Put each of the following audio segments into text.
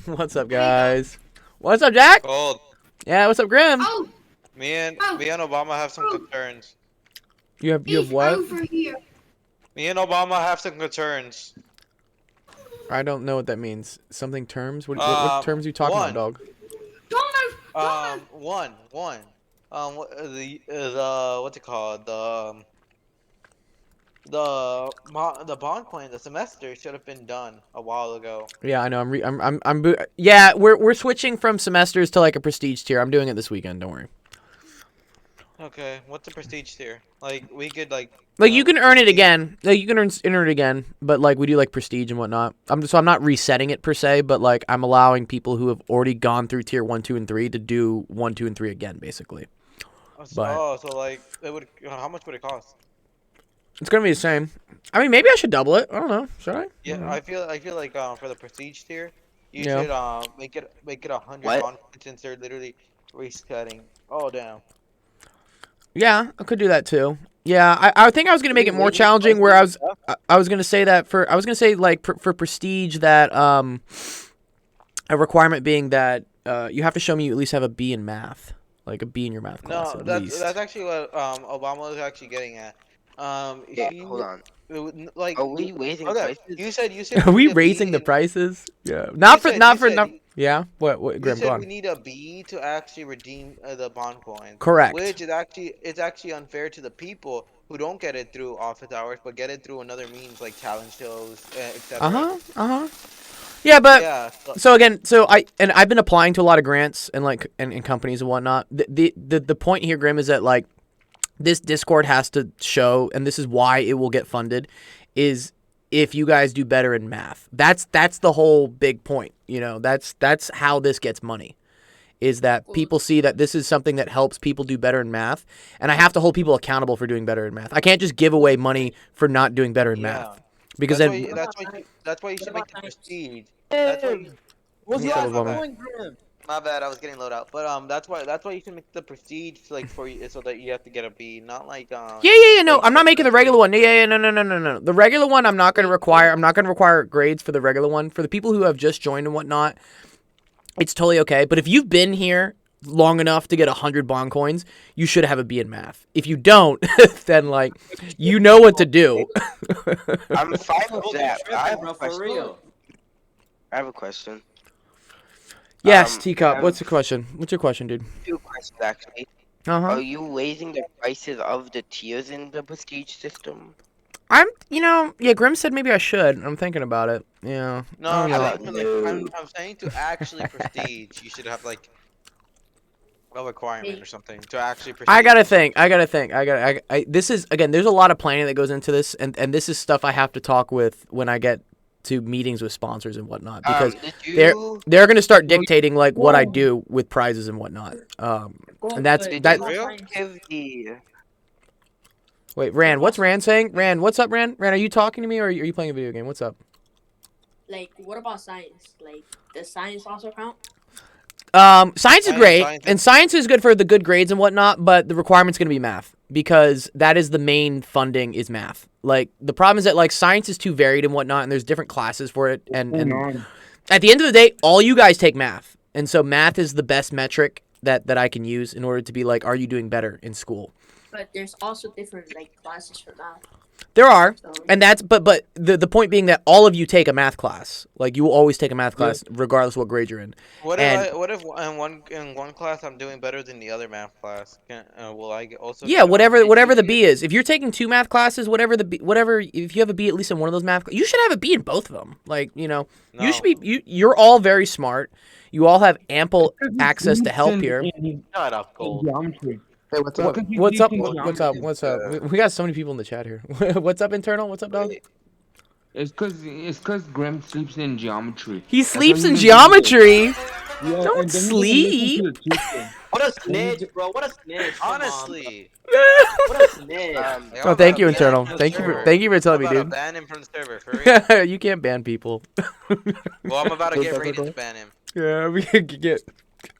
What's up, guys? What's up, Jack? Gold. Yeah, what's up, Grim? Oh, Me and Obama have some concerns. You have he's what? over here. Me and Obama have some concerns. I don't know what that means. Something terms? What terms are you talking about, dog? Don't move. One. What's it called? The bond coin, the semester should have been done a while ago. Yeah, I know. Yeah, we're switching from semesters to like a prestige tier. I'm doing it this weekend. Don't worry. Okay, what's the prestige tier? Like we could like. You can earn it again. Like you can earn it again, but like we do like prestige and whatnot. I'm not resetting it per se, but like I'm allowing people who have already gone through tier 1, 2, and 3 to do 1, 2, and 3 again, basically. So like it would. How much would it cost? It's gonna be the same. I mean, maybe I should double it. I don't know. Should I? Yeah, I feel like for the prestige tier, you Yeah. should make it 100 bond points since they're literally resetting. Oh damn. Yeah, I could do that too. Yeah, I think I was gonna make it more challenging. Where I was gonna say that for prestige that a requirement being that you have to show me you at least have a B in math, like a B in your math class. No, that's actually what Obama was actually getting at. Hold on. Like, Are we raising prices? You said. Are we need a raising B the in- prices? Yeah, You Yeah, what? Grim, go said on. we need a B to actually redeem the bond coins. Correct. Which is actually unfair to the people who don't get it through office hours, but get it through another means like challenge shows, etc. Yeah, but Yeah. so again, I've been applying to a lot of grants and like and companies and whatnot. The point here, Grim, is that like this Discord has to show, and this is why it will get funded, is if you guys do better in math. That's the whole big point. You know, that's how this gets money. Is that people see that this is something that helps people do better in math, and I have to hold people accountable for doing better in math. I can't just give away money for not doing better in math, because that's then why you should make the prestige. That's why you, What's Yeah, your Obama. point, Grim? my bad, I was getting loaded out. But that's why you should make the prestige like for you so that you have to get a B, not like Yeah. No, like, I'm not making the regular one. Yeah. No. The regular one, I'm not going to require grades for the regular one. For the people who have just joined and whatnot, it's totally okay. But if you've been here long enough to get 100 bond coins, you should have a B in math. If you don't, then like you know what to do. I'm fine with that. I have Bro, a for question. real. I have a question. Yes, Teacup. What's the question? What's your question, dude? Two questions actually. Uh-huh. Are you raising the prices of the tiers in the prestige system? Grim said maybe I should. I'm thinking about it. Yeah. No, I don't I'm know. saying, I'm saying to actually prestige, you should have like a requirement or something to actually prestige. I gotta think. This is, again, there's a lot of planning that goes into this, and this is stuff I have to talk with when I get to meetings with sponsors and whatnot, because they're gonna start dictating like what I do with prizes and whatnot. And that's Did that. you give the Wait, Rand, what's Rand saying? Rand, what's up, Rand? Rand, are you talking to me or are you playing a video game? What's up? Like, what about science? Like, does science also count? Science is great, and science is good for the good grades and whatnot, but the requirement's going to be math, because that is the main funding is math. Like, the problem is that, like, science is too varied and whatnot, and there's different classes for it, and at the end of the day, all you guys take math, and so math is the best metric that I can use in order to be like, are you doing better in school? But there's also different, like, classes for math. There are, So, and that's, but the point being that all of you take a math class. Like, you will always take a math class, regardless of what grade you're in. What And- if in one class I'm doing better than the other math class? Will I also? Yeah, whatever the B is. If you're taking 2 math classes, if you have a B at least in one of those math, you should have a B in both of them. Like, you know, No. you should be. You're all very smart. You all have ample access to help here. Shut up, Gold. Geometry. Hey, what's up? What's up? What's up? We got so many people in the chat here. What's up, internal? What's up, dog? It's cause Grim sleeps in geometry. He sleeps in what he geometry. Yeah, Don't and then sleep. you can listen to the teacher. What a snitch, bro. What a snitch. Come on, Honestly. bro. What a snitch. Oh, thank you, internal. Thank you for telling me, I'm about to dude. ban him from the server. For real. You can't ban people. Well, I'm about to get ready to ban him. Yeah, we could get.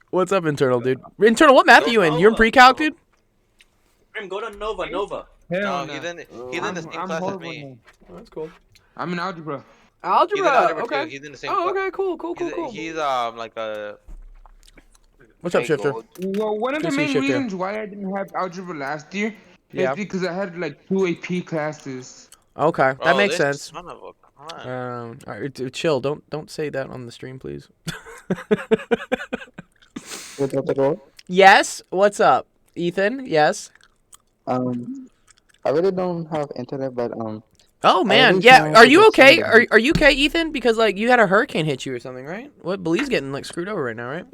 What's up, internal, dude? Internal, what math are you in? You're in pre-calc, dude? Grim, go to Nova. Hell No, no. he's in the same class as me. Oh, that's cool. I'm in algebra. Algebra. algebra Okay. too. He's in the same. Oh, class. okay. Cool. Cool. Cool. Cool. He's like a. What's up, Hey, Shifter? Gold. Well, one of Good the to see you, main Shifter. reasons why I didn't have algebra last year Yeah. is because I had like 2 AP classes. Okay, that Oh, makes this sense. Son of a con. All right, chill. Don't say that on the stream, please. Without the goal. Yes. What's up, Ethan? Yes. I really don't have internet, but Oh man, always yeah. wanted Are to you get okay? somebody. Are you okay, Ethan? Because like you had a hurricane hit you or something, right? What? Belize's getting like screwed over right now, right?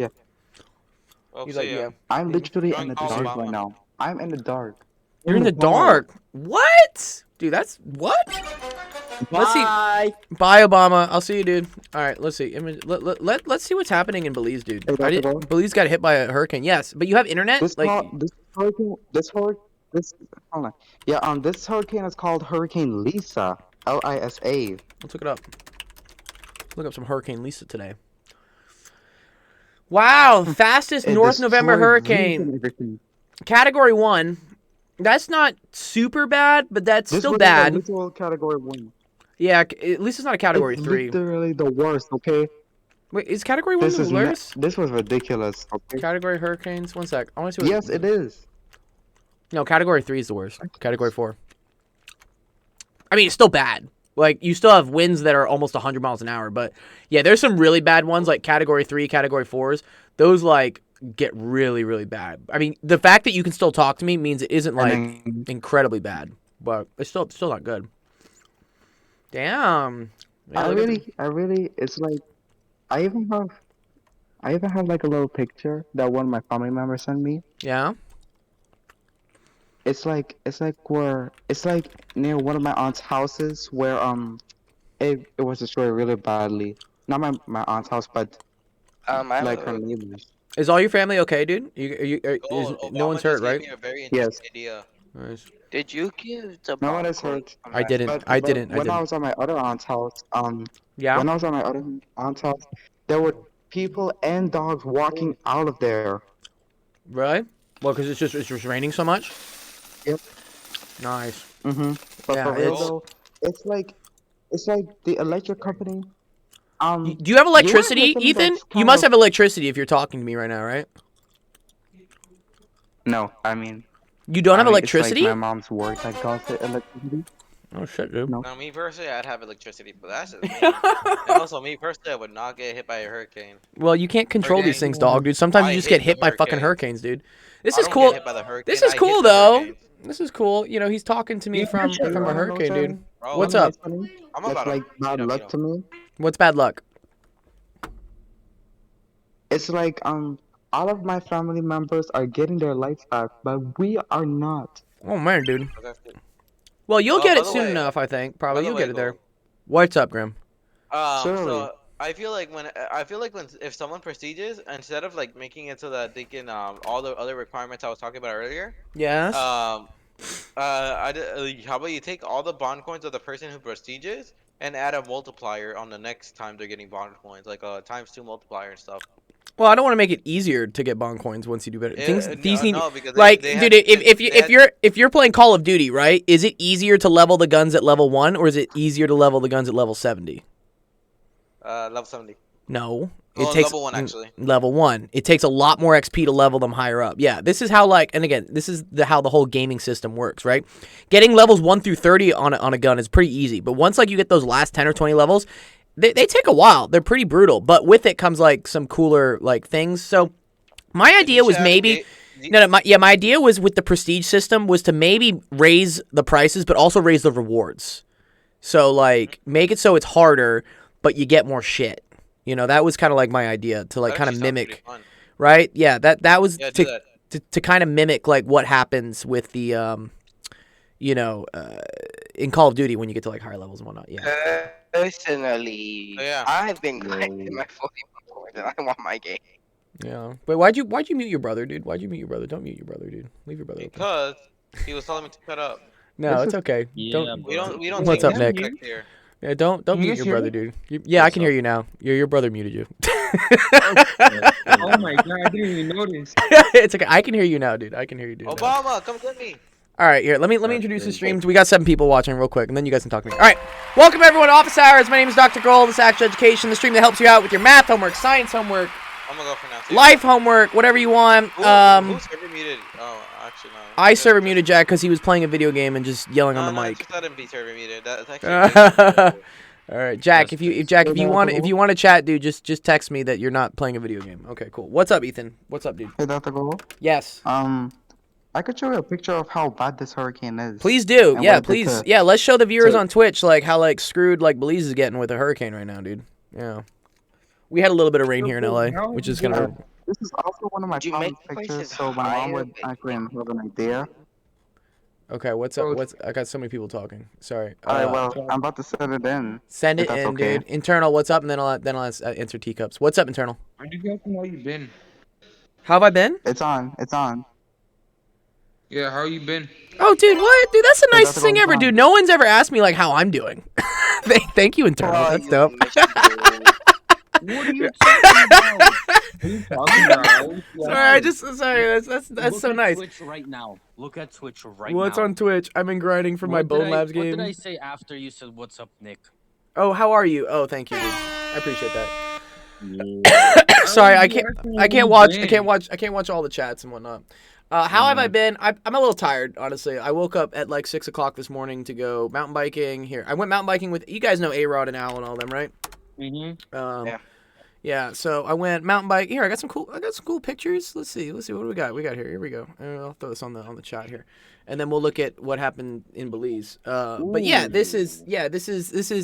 Oh, He's so like, yeah. yeah. I'm literally Going in the call dark Obama. right now. I'm in the dark. You're in the Wow. dark. What? Dude, that's what? Let's see. Bye. Bye, Obama. I'll see you, dude. All right, let's see. Let's see what's happening in Belize, dude. Hey, Dr. Gold? Belize got hit by a hurricane. Yes, but you have internet. This Like, hold on. Yeah, this hurricane is called Hurricane Lisa. Lisa. let's look it up. Let's look up some Hurricane Lisa today. Wow, fastest It North November destroyed reefs hurricane. and everything. Category 1. That's not super bad, but that's This still was bad. A literal category 1. Yeah, at least it's not a category It's 3. literally the worst. Okay. Wait, is category 1 This the is worst? this was ridiculous. Okay. Category hurricanes. One sec. I want to see what. Yes, it is. No, category 3 is the worst. Category 4. I mean, it's still bad. Like, you still have winds that are almost 100 miles an hour. But, yeah, there's some really bad ones, like category 3, category 4s. Those, like, get really, really bad. I mean, the fact that you can still talk to me means it isn't, like, And then- incredibly bad. But it's still not good. Damn. Yeah, I look at the- really, it's like, I even have like a little picture that one of my family members sent me. Yeah? It's like near one of my aunt's houses where it was destroyed really badly. Not my aunt's house, but I like have her a- neighbors. Is all your family okay, dude? Oh, No one's Obama hurt, just gave right? me a very Yes. interesting idea. Nice. Did you give the No one is popcorn hurt. from I last didn't. time? I didn't. When I was at my other aunt's house, Yeah? when I was at my other aunt's house, there were people and dogs walking out of there. Really? Well, because it's just raining so much? Yep. Nice. Mm-hmm. But Yeah, for real it's- though, it's like the electric company. Do you have electricity, something Ethan? that's You kind must of- have electricity if you're talking to me right now, right? No, I mean. You don't have I mean, it's electricity? like my mom's work that got the electricity. Oh shit, dude. No. Now, me personally, I'd have electricity, but that's just me. And also, me personally, I would not get hit by a hurricane. Well, you can't control these Hurricane. things, dog, dude. Sometimes I you just hate get hit the by fucking hurricanes. hurricanes, dude. This I is don't cool. Get hit by the hurricane, This is I hit cool the though. hurricanes. This is cool. You know, he's talking to me from You a wanna know hurricane, dude. something? Bro, What's You know up? funny? I'm That's about to like bad beat up, luck to me. What's bad luck? It's like all of my family members are getting their lights back, but we are not. Oh man, dude. Okay. Well, you'll Oh, get by it the soon way- enough, I think. by Probably the you'll way, get it there. Gold. What's up, Grim? Surely. So I feel like when if someone prestiges, instead of like making it so that they can all the other requirements I was talking about earlier, Yes. how about you take all the bond coins of the person who prestiges and add a multiplier on the next time they're getting bond coins, like a ×2 multiplier and stuff. Well, I don't want to make it easier to get bond coins once you do better. These need no, because like, they dude, had- if they had- if you're playing Call of Duty, right? Is it easier to level the guns at level 1 or is it easier to level the guns at level 70? level 70. No. Oh, level 1 actually. Level 1. It takes a lot more XP to level them higher up. Yeah, this is how like, and again, this is how the whole gaming system works, right? Getting levels 1 through 30 on a gun is pretty easy, but once like you get those last 10 or 20 levels, they take a while. They're pretty brutal, but with it comes like some cooler like things. So my idea was maybe my idea was with the prestige system was to maybe raise the prices but also raise the rewards. So like make it so it's harder but you get more shit. You know, that was kind of like my idea to like kind of mimic, right? Yeah, that was Yeah, do that. to kind of mimic like what happens with the in Call of Duty when you get to like higher levels and whatnot. Yeah. Personally, Oh, yeah. I've been grinding my 41 and I want my game. Yeah. Wait, why'd you mute your brother, dude? Why'd you mute your brother? Don't mute your brother, dude. Leave your brother open. Because he was telling me to cut up. No, This it's is- okay. Yeah, We don't What's take up, Nick? disrespect here. Yeah, don't Can you mute guys your hear brother, me? dude. Yeah, I What's can hear you now. Your brother muted you. Oh my god, I didn't even notice. It's okay. I can hear you now, dude. I can hear you, dude. now. Obama, come get me. All right, here. Let me introduce the streams. We got 7 people watching real quick, and then you guys can talk to me. All right, Welcome everyone to Office Hours. My name is Dr. Gold. This is Actual Education, the stream that helps you out with your math homework, science homework, I'm gonna go for now. Too. life homework, whatever you want. Who's server muted? Oh, actually no. I server muted Jack because he was playing a video game and just yelling on the mic. Just let him be server muted. That's actually. All right, Jack. If you want to chat, dude, just text me that you're not playing a video game. Okay, cool. What's up, Ethan? What's up, dude? Hey, Dr. Gold. Yes. I could show you a picture of how bad this hurricane is. Please do. And Yeah, what it did please. to- Yeah, let's show the viewers to- on Twitch like how like screwed like Belize is getting with a hurricane right now, dude. Yeah. We had a little bit of rain here in LA, which is kind of. This is also one of my Did you common make the pictures, places so my mom higher? would actually have an idea. Okay, what's up? I got so many people talking. Sorry. Alright, well, I'm about to send it in. Send if it that's in, okay. dude. Internal, what's up? And then I'll answer teacups. What's up, internal? Where do you guys know you been? How have I been? It's on. It's on. Yeah, how you been? Oh, dude, what? Dude, that's the Hey, nicest Dr. thing Gold's ever, on. dude. No one's ever asked me like how I'm doing. Thank you, internal. Oh, That's you dope. miserable. What are you talking about? What are you talking about? Sorry. That's so nice. Twitch right now. Look at Twitch right now. What's on Twitch? I've been grinding for my Bone Labs What game. did I say after you said what's up, Nick? Oh, how are you? Oh, thank you, dude. I appreciate that. Sorry, I can't watch all the chats and whatnot. How have I been? I'm a little tired, honestly. I woke up at like 6 o'clock this morning to go mountain biking. Here, I went mountain biking with you guys know A-Rod and Al and all them, right? Mm-hmm. Yeah. So I went mountain bike. Here, I got some cool pictures. Let's see. What do we got? We got here. Here we go. I'll throw this on the chat here, and then we'll look at what happened in Belize. But yeah, this is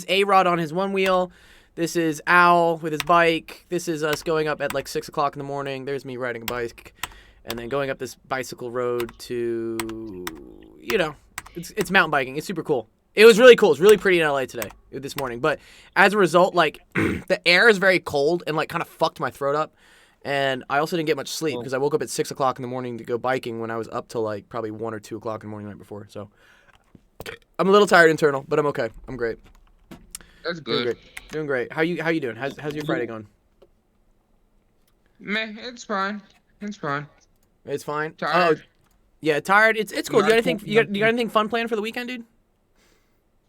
A-Rod on his one wheel. This is Al with his bike. This is us going up at like 6 o'clock in the morning. There's me riding a bike, and then going up this bicycle road to, it's mountain biking. It's super cool. It was really cool. It's really pretty in LA today, this morning. But as a result, like the air is very cold and like kind of fucked my throat up. And I also didn't get much sleep because I woke up at 6 o'clock in the morning to go biking when I was up till like probably 1 or 2 o'clock in the morning the night before. So I'm a little tired internal, but I'm okay. I'm great. That's Doing good. great. Doing great. How you doing? How's your Friday going? Meh, it's fine. It's fine. It's fine. Tired. Oh, yeah, tired. It's cool. Not You got anything fun planned for the weekend, dude?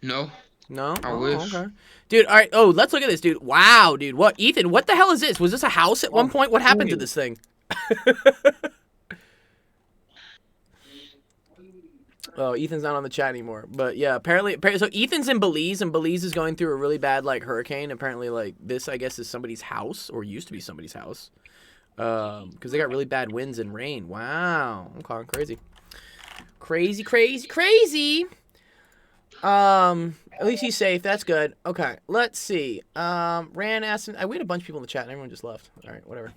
No. No? I Oh, wish. Okay. Dude, all right. Oh, let's look at this, dude. Wow, dude. What? Ethan, what the hell is this? Was this a house at one point? What happened to this thing? Oh, Ethan's not on the chat anymore. But yeah, apparently, so Ethan's in Belize, and Belize is going through a really bad, like, hurricane. Apparently, like, this, I guess, is somebody's house, or used to be somebody's house. Because they got really bad winds and rain. Wow. Okay, crazy. Crazy. At least he's safe. That's good. Okay, let's see. Ran asked. We had a bunch of people in the chat, and everyone just left. All right, whatever.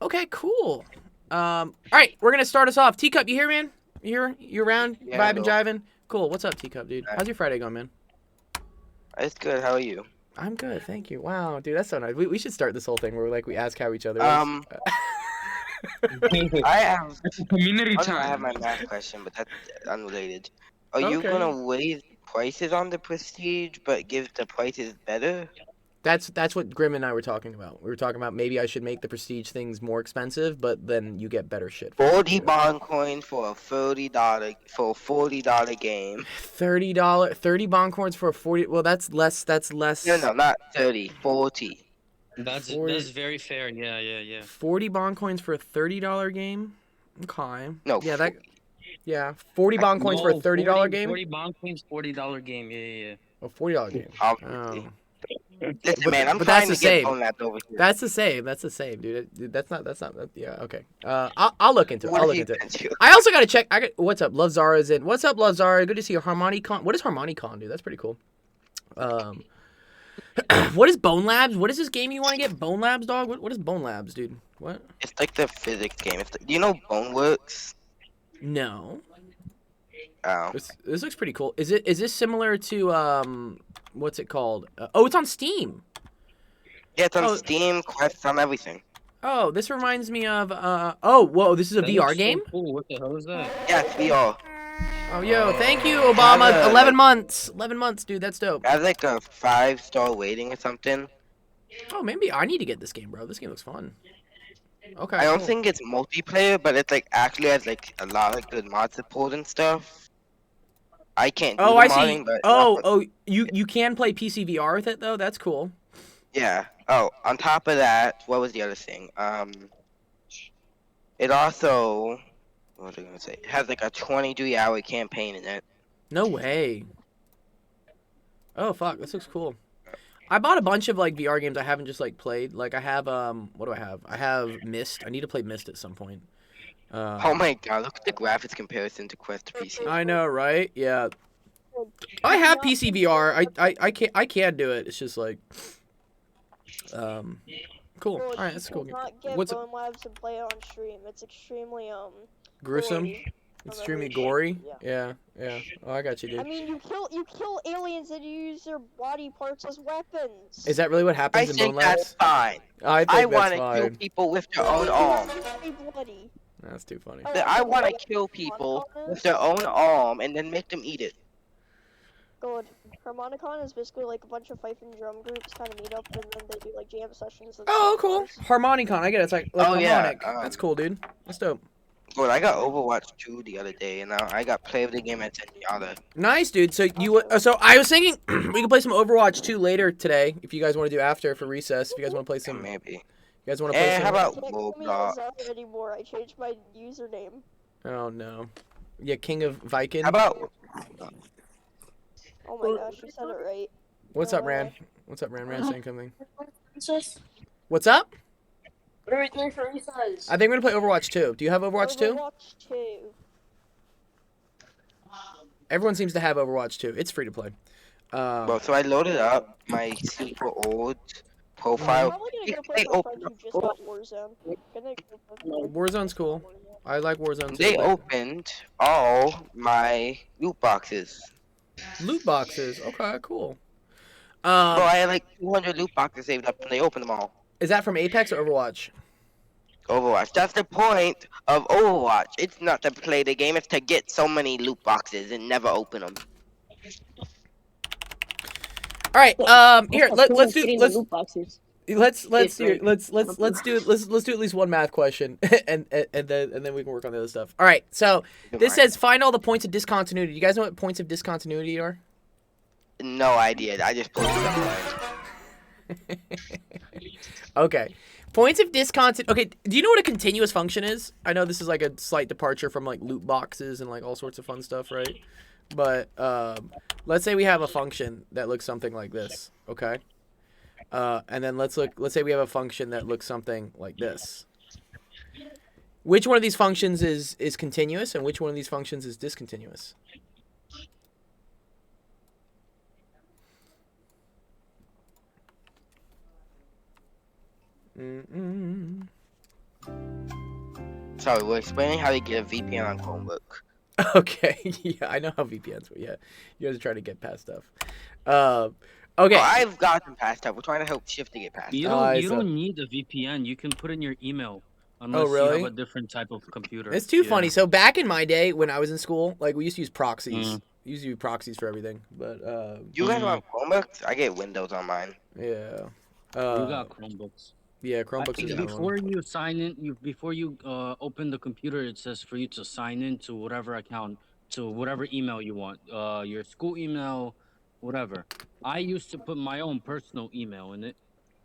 Okay, cool. All right, we're gonna start us off. Teacup, you here, man? You around? Yeah, Vibing, jiving? Cool. What's up, Teacup, dude? How's your Friday going, man? It's good. How are you? I'm good, thank you. Wow, dude, that's so nice. We should start this whole thing where we ask how each other is. I have. It's a community I have time. my math question, but that's unrelated. Are you Okay. gonna raise prices on the Prestige, but give the prices better? That's what Grim and I were talking about. We were talking about maybe I should make the prestige things more expensive, but then you get better shit. 40 bond coins for a $40 game. $30 bond coins for a 40. Well, that's less. No, not 30, 40. That's 40 very fair. Yeah. 40 bond coins for a $30 game. Okay. No, Yeah, that. Yeah, 40 bond coins for a $30 game. 40 bond coins, $40 game. Yeah. Oh, $40 game. Obviously. Oh. Listen, But- man, I'm but trying that's to the get same. on that over here. That's the same, dude. That's not. Yeah. Okay. I'll look into it. What I'll if look he into it. sent you? I also gotta check. What's up? Love Zara's in. What's up, Love Zara? Good to see you. HarmonyCon. What is HarmonyCon, dude? That's pretty cool. What is Bone Labs? What is this game you want to get? Bone Labs, dog? What is Bone Labs, dude? What? It's like the physics game. You know Boneworks? No. Oh. This looks pretty cool. Is this similar to what's it called? It's on Steam. Yeah, it's on Oh. Steam, Quest, on everything. Oh, this reminds me of whoa, this is a VR game? Cool. What the hell is that? Yeah, it's VR. Oh, yo, thank you, Obama. Yeah. 11 months. 11 months, dude. That's dope. It has like a 5-star rating or something. Oh, maybe I need to get this game, bro. This game looks fun. Okay. I don't cool. think it's multiplayer, but it's like actually has like a lot of good mod support and stuff. I can't do Oh, the I see. modding, but You can play PC VR with it though. That's cool. yeah. Oh, on top of that, what was the other thing? It also, what was I gonna say? It has like a 23-hour campaign in it. No way. Oh fuck, this looks cool. I bought a bunch of like VR games I haven't just like played. Like I have what do I have? I have Myst. I need to play Myst at some point. Oh my god, look at the graphics comparison to Quest to PC. I know, right? Yeah. I have PC VR. I can do it. It's just like cool. Bro, All right, that's you cool. cannot get What's Bone Labs and play it on stream. It's extremely gruesome? gory. Extremely gory? Yeah. Yeah. Oh, I got you, I dude. mean, you kill aliens and you use their body parts as weapons. Is that really what I happens in Bone think that's Labs? fine. I think I that's want to kill fine. people with their own arm. Very bloody. That's too funny. Oh, I want to kill people with their own arm and then make them eat it. Good. Harmonicon is basically like a bunch of fife and drum groups kind of meet up and then they do like jam sessions. And Oh, stuff. cool. Harmonicon. I get it. It's like Oh, yeah, harmonic. That's cool, dude. That's dope. Well, I got Overwatch 2 the other day, and now I got Play of the Game at Zenyatta. Nice, dude. So so I was thinking we could play some Overwatch 2 later today if you guys want to do after for recess. If you guys want to play some, Maybe. you guys want to play Eh, some. how about I can't call me Roblox? Azar anymore. I changed my username. Oh no. Yeah, King of Viking. How about... Oh my gosh, you said it right. What's up, Ran? What's up, Ran? Ran saying something. Recess? What's up? What are we doing for recess? I think we're gonna play Overwatch 2. Do you have Overwatch 2? Overwatch 2. Everyone seems to have Overwatch 2. It's free to play. Well, so I loaded up my super old I'm profile. probably gonna They go play with my friend opened, who just got Warzone. Gonna go play with Warzone's cool. I like Warzone too. they opened all my loot boxes. Loot boxes. Okay, cool. Bro, I had like 200 loot boxes saved up, and they opened them all. Is that from Apex or Overwatch? Overwatch. That's the point of Overwatch. It's not to play the game, it's to get so many loot boxes and never open them. All right. Here, let's do Getting let's the loot boxes. let's It's do right. let's do at least one math question, and then we can work on the other stuff. All right. So this says find all the points of discontinuity. You guys know what points of discontinuity are? No idea. I just posted up Okay. Points of discontinuity. Okay, do you know what a continuous function is? I know this is like a slight departure from like loot boxes and like all sorts of fun stuff, right? But let's say we have a function that looks something like this, okay? And then let's say we have a function that looks something like this. Which one of these functions is continuous and which one of these functions is discontinuous? Sorry, we're explaining how to get a VPN on Chromebook. Okay, yeah, I know how VPNs work. Yeah, you guys are trying to get past stuff. Okay. Oh, I've gotten past that. We're trying to help Shift to get past You that. don't, so- need a VPN. You can put in your email. Unless really? you have a different type of computer. It's too Yeah. funny. So back in my day when I was in school, like we used to use proxies. Mm. We used to use proxies for everything. But You guys are on Chromebooks? I get Windows on mine. yeah. You got Chromebooks. Yeah, Chromebooks is another one. Before you sign in, before you open the computer, it says for you to sign in to whatever account, to whatever email you want, your school email, whatever. I used to put my own personal email in it,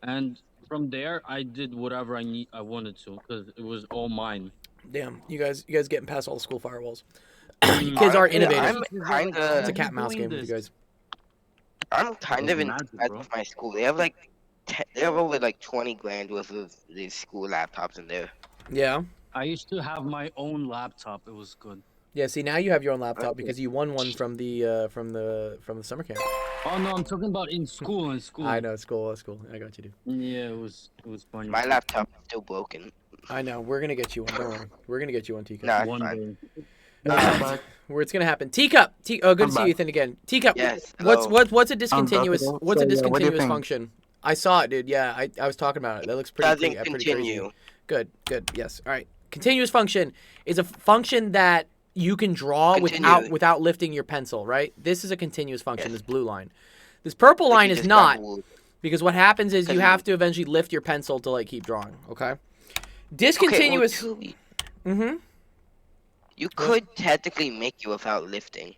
and from there I did whatever I wanted to because it was all mine. Damn, you guys getting past all the school firewalls. You kids are Honestly, innovative. I'm It's kinda, a cat and mouse game with you guys. I'm kind of Magic, impressed bro. with my school. They have like, they have over like 20 grand worth of these school laptops in there. Yeah. I used to have my own laptop. It was good. Yeah, see now you have your own laptop because you won one from the summer camp. Oh no, I'm talking about in school. In school. I know, it's cool, that's cool. I got you, dude. Yeah, it was funny. My laptop is still broken. I know, we're gonna get you one, don't worry. We're gonna get you one, Teacup. Nah, it's One fine. day. Where it's gonna happen. Teacup! Oh, good I'm to see you, back. Ethan, again. Teacup, Yes, what's hello. a discontinuous, So, what's a yeah, what do you discontinuous think? function? I saw it, dude, yeah, I was talking about it. That looks pretty, Doesn't pretty continue. crazy. Good, yes. All right. Continuous function is a function that you can draw Continue. without lifting your pencil, right? This is a continuous function, Yes. this blue line. This purple Like line you is just not, got ruled. because what happens is you Because have to eventually lift your pencil to like keep drawing, okay? Okay, Discontinuous well, mm-hmm. you could technically make it without lifting.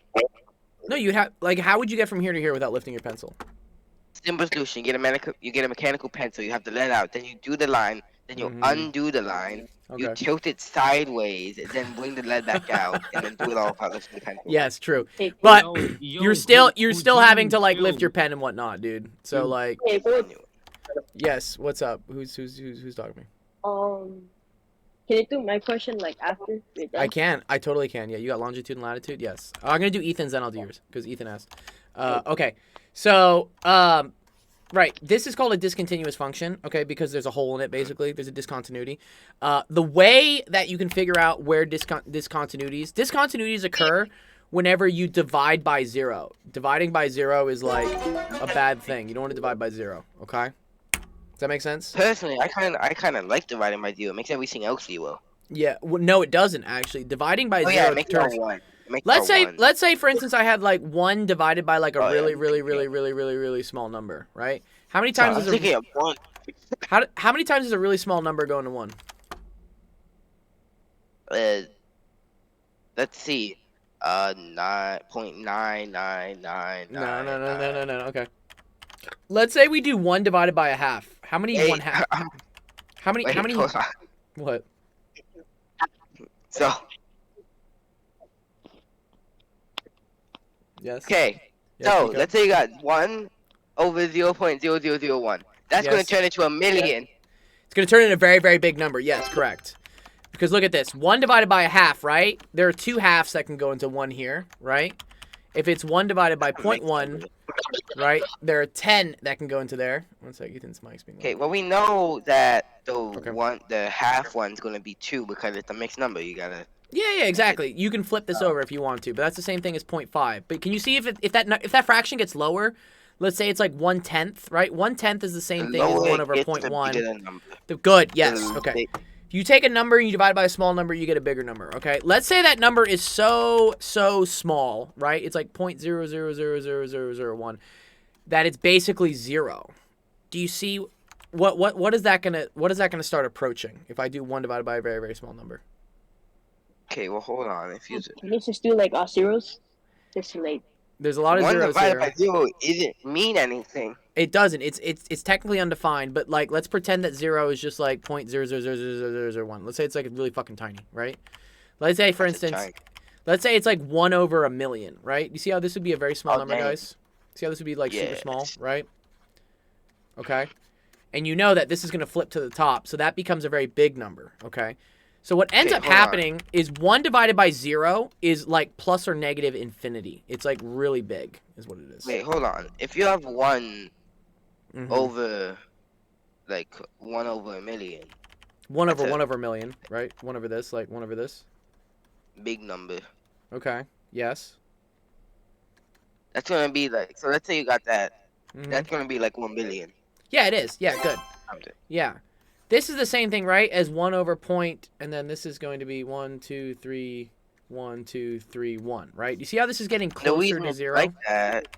No, you have like how would you get from here to here without lifting your pencil? Simple solution. You get a mechanical pencil. You have to let out. Then you do the line. Then you undo the line. You Okay. tilt it sideways. And then bring the lead back out. And then do it all without lifting the pencil. Yes, true. Hey, But Yo, you're still Houdini, having to like lift chill. your pen and whatnot, dude. So like, hey, Gold. yes. What's up? Who's talking to me? Can you do my question like after you're done? I can. I totally can. Yeah, you got longitude and latitude. Yes. I'm gonna do Ethan's, then I'll do yours because Ethan asked. Okay. So right, this is called a discontinuous function. Okay, because there's a hole in it. Basically, there's a discontinuity. The way that you can figure out where discontinuities occur whenever you divide by 0. Dividing by 0 is like a bad thing. You don't want to divide by 0. Okay. Does that make sense? Personally, I kind of like dividing by 0. It makes everything else 0. Yeah. Well, no, it doesn't actually. Dividing by Oh 0 yeah, it makes it all turns. 1. It makes it Let's all 1. say for instance I had like 1 divided by like a Oh, yeah. really small number, right? How many times I'm is thinking of 1. how many times does a really small number go into 1? Let's see. 9.9999. No. Okay. Let's say we do 1 divided by a half. How many Hey, 1/2? How many Wait, hold on. what? So, Yes. okay. Yes, So, Nico? let's say you got 1 over 0.0001. That's going Yes. to turn into a million. It's going to turn into a very, very big number. Yes, correct. Because look at this. 1 divided by a half, right? There are 2 halves that can go into 1 here, right? If it's 1 divided by 0.1, right? There are 10 that can go into there. One sec, Ethan's mic's being Okay, well, we know that Okay. the half one's going to be 2 because it's a mixed number. You got to... Yeah, exactly. You can flip this over if you want to, but that's the same thing as 0.5. But can you see if that fraction gets lower? Let's say it's like 1/10, right? 1/10 is the same thing as 1 over 0.1. Good, yes, okay. If you take a number and you divide by a small number, you get a bigger number, okay? Let's say that number is so small, right? It's like 0.00000001 that it's basically 0. Do you see what is that gonna start approaching if I do 1 divided by a very, very small number? Okay, well, hold on. If you... Let's just do like zeros. Just like There's a lot of 1 zeros divided here. by 0 isn't mean anything. It doesn't. It's technically undefined, but like let's pretend that 0 is just like 0.000001. Let's say it's like really fucking tiny, right? Let's say for instance, let's say it's like 1 over a million, right? You see how this would be a very small number, dang. guys? See how this would be like super Yes. small, right? Okay. And you know that this is going to flip to the top, so that becomes a very big number, okay? So what ends Okay, up hold on. happening is 1 divided by 0 is like plus or negative infinity. It's like really big is what it is. Wait, hold on. If you have 1 Mhm. over, like, 1 over a million, 1 over That's 1 over a million, right? 1 over this, like 1 over this. big number. Okay. Yes. That's going to be like... So, let's say you got that. Mhm. That's going to be like 1 billion. Yeah, it is. Yeah, good. Something. Yeah. This is the same thing, right? As 1 over point, and then this is going to be 1, 2, 3, 1, 2, 3, 1, right? You see how this is getting The closer reason to it's 0? like that...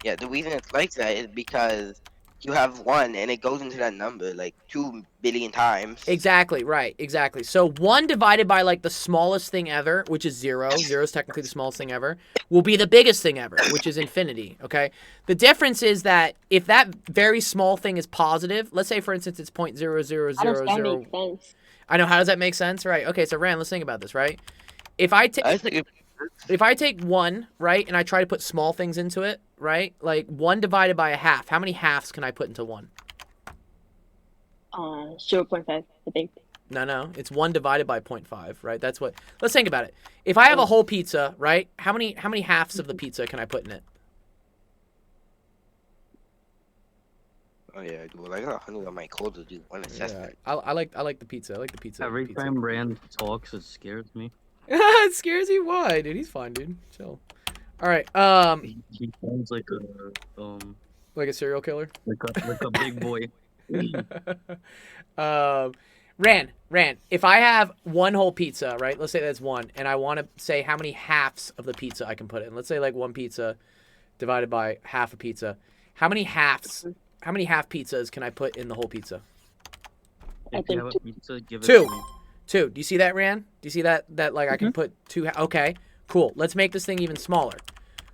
Yeah, the reason it's like that is because you have 1 and it goes into that number like 2 billion times. Exactly, right, exactly. So 1 divided by like the smallest thing ever, which is 0, 0 is technically the smallest thing ever, will be the biggest thing ever, which is infinity, okay? The difference is that if that very small thing is positive, let's say for instance it's how does that 0.0000. make sense? I know, how does that make sense? Right, okay, so Ran, let's think about this, right? If I take... I think If I take 1, right, and I try to put small things into it, right, like 1 divided by a half, how many halves can I put into 1? 0.5, I think. No, it's 1 divided by 0.5, right? That's what. Let's think about it. If I have a whole pizza, right, how many halves of the pizza can I put in it? Oh yeah, dude. I got 100 on my code to do one assessment. Yeah, I like the pizza. I like the pizza. Every pizza. time Rand talks, it scares me. It scares you? Why, dude? He's fine, dude. Chill. All right. He sounds like Like a serial killer. like a big boy. Ran. If I have 1 whole pizza, right? Let's say that's 1, and I want to say how many halves of the pizza I can put in. Let's say like 1 pizza divided by half a pizza. How many half pizzas can I put in the whole pizza? If you have a pizza, give it 2. to me. 2. Do you see that, Ran? Do you see that like I can put 2? Okay, cool. Let's make this thing even smaller.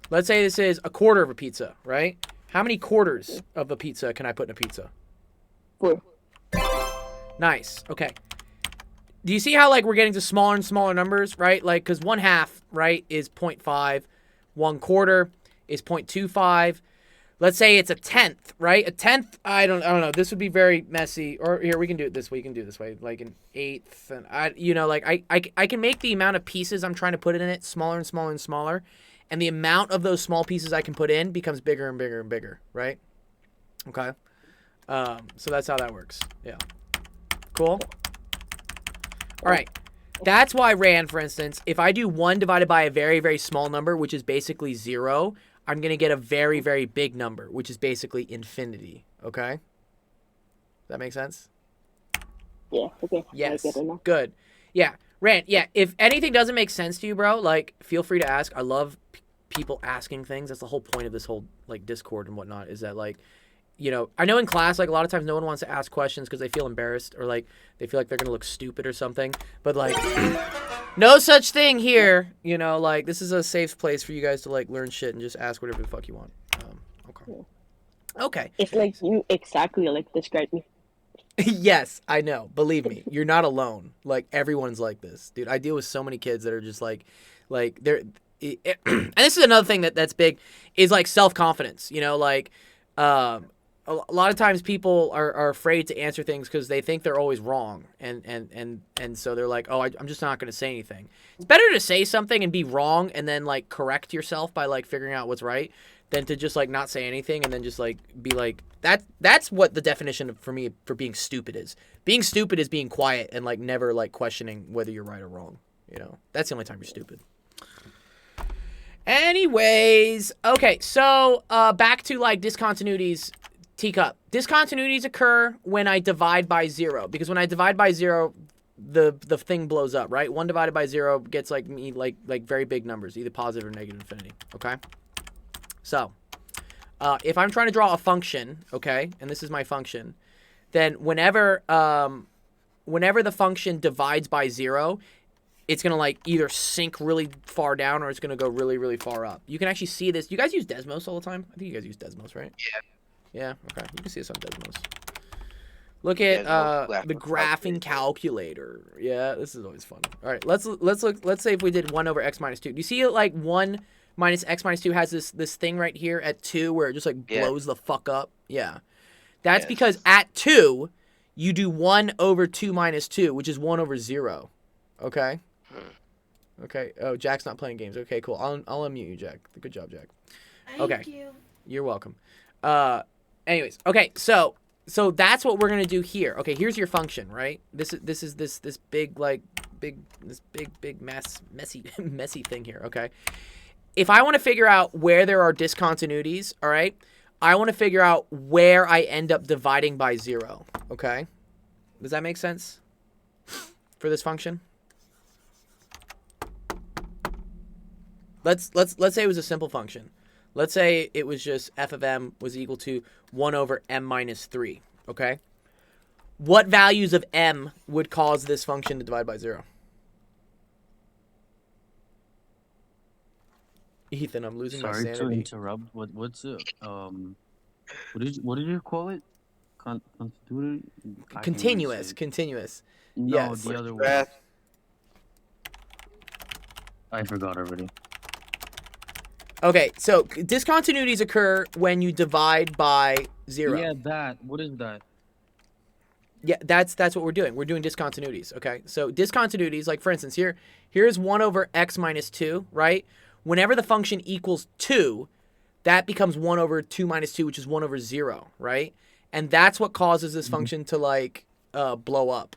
Let's say this is a quarter of a pizza, right? How many quarters of a pizza can I put in a pizza? 4. Nice. Okay. Do you see how like we're getting to smaller and smaller numbers, right? Like, because 1/2, right, is 0.5. 1/4 is 0.25. Let's say it's a tenth, right? A tenth, I don't know. This would be very messy. Or here, we can do it this way. You can do it this way, like an eighth. And I can make the amount of pieces I'm trying to put in it smaller and smaller and smaller. And the amount of those small pieces I can put in becomes bigger and bigger and bigger, right? Okay. So that's how that works. Yeah. Cool. All right. That's why, Rand, for instance, if I do 1 divided by a very, very small number, which is basically 0, I'm going to get a very, very big number, which is basically infinity. Okay? Does that make sense? Yeah, okay. Yes. I get it now. Good. Yeah. Rand, yeah, if anything doesn't make sense to you, bro, like, feel free to ask. I love people asking things. That's the whole point of this whole, like, Discord and whatnot, is that, like, you know, I know in class, like, a lot of times no one wants to ask questions because they feel embarrassed or, like, they feel like they're going to look stupid or something. But, like, no such thing here. You know, like, this is a safe place for you guys to, like, learn shit and just ask whatever the fuck you want. Okay. Okay. It's like you exactly like described me. Yes, I know. Believe me, you're not alone. Like, everyone's like this. Dude, I deal with so many kids that are just, like, they're... and this is another thing that's big, is, like, self-confidence. You know, like, a lot of times people are afraid to answer things because they think they're always wrong, and so they're like, oh, I'm just not going to say anything. It's better to say something and be wrong and then, like, correct yourself by, like, figuring out what's right than to just, like, not say anything and then just, like, be like, that's what the definition for me for being stupid is. Being stupid is being quiet and, like, never, like, questioning whether you're right or wrong. You know, that's the only time you're stupid. Anyways, okay, so back to, like, discontinuities. Teacup. Discontinuities occur when I divide by 0, because when I divide by 0, the thing blows up, right? 1 divided by 0 gets like very big numbers, either positive or negative infinity. Okay. So, if I'm trying to draw a function, okay, and this is my function, then whenever the function divides by 0, it's gonna like either sink really far down or it's gonna go really, really far up. You can actually see this. You guys use Desmos all the time? I think you guys use Desmos, right? Yeah. Yeah, okay. You can see this on Desmos. Look at the graphing calculator. Yeah, this is always fun. All right, let's say if we did 1 over x minus 2. Do you see it like 1 minus x minus 2 has this thing right here at 2 where it just like blows the fuck up? Yeah. That's because at 2, you do 1 over 2 minus 2, which is 1 over 0. Okay? Okay. Oh, Jack's not playing games. Okay, cool. I'll unmute you, Jack. Good job, Jack. Thank you. You're welcome. Anyways, okay, so that's what we're gonna do here. Okay, here's your function, right? This is this big messy thing here. Okay, if I want to figure out where there are discontinuities, all right, I want to figure out where I end up dividing by 0. Okay, does that make sense for this function? Let's say it was a simple function. Let's say it was just f of m was equal to 1 over m minus 3, okay? What values of m would cause this function to divide by 0? Ethan, I'm losing my sanity. Sorry to interrupt. What's it? What did you call it? Continuous. No, yes. the other one. I forgot already. Okay, so discontinuities occur when you divide by 0. Yeah, that. What is that? Yeah, that's what we're doing. We're doing discontinuities, okay? So discontinuities, like for instance, here's 1 over x minus 2, right? Whenever the function equals 2, that becomes 1 over 2 minus 2, which is 1 over 0, right? And that's what causes this function to, like, blow up.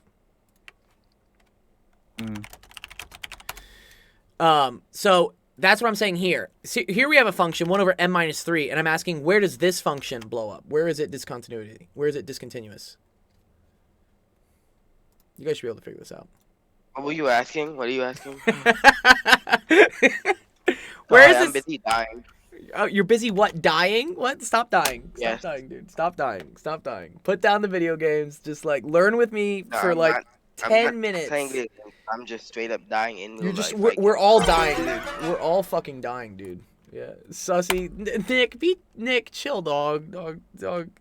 So that's what I'm saying here. See, here we have a function, 1 over m minus 3, and I'm asking, where does this function blow up? Where is it discontinuity? Where is it discontinuous? You guys should be able to figure this out. What were you asking? What are you asking? Where is I'm this? busy dying. Oh, you're busy what? Dying? What? Stop dying. Stop Yes. dying, dude. Stop dying. Stop dying. Put down the video games. Just, like, learn with me No, for, I'm like, not- 10 I'm not minutes. playing video games. I'm just straight up dying in real You're just, life. we're all dying, dude. We're all fucking dying, dude. Yeah, sussy. Nick, chill, dog. Don't.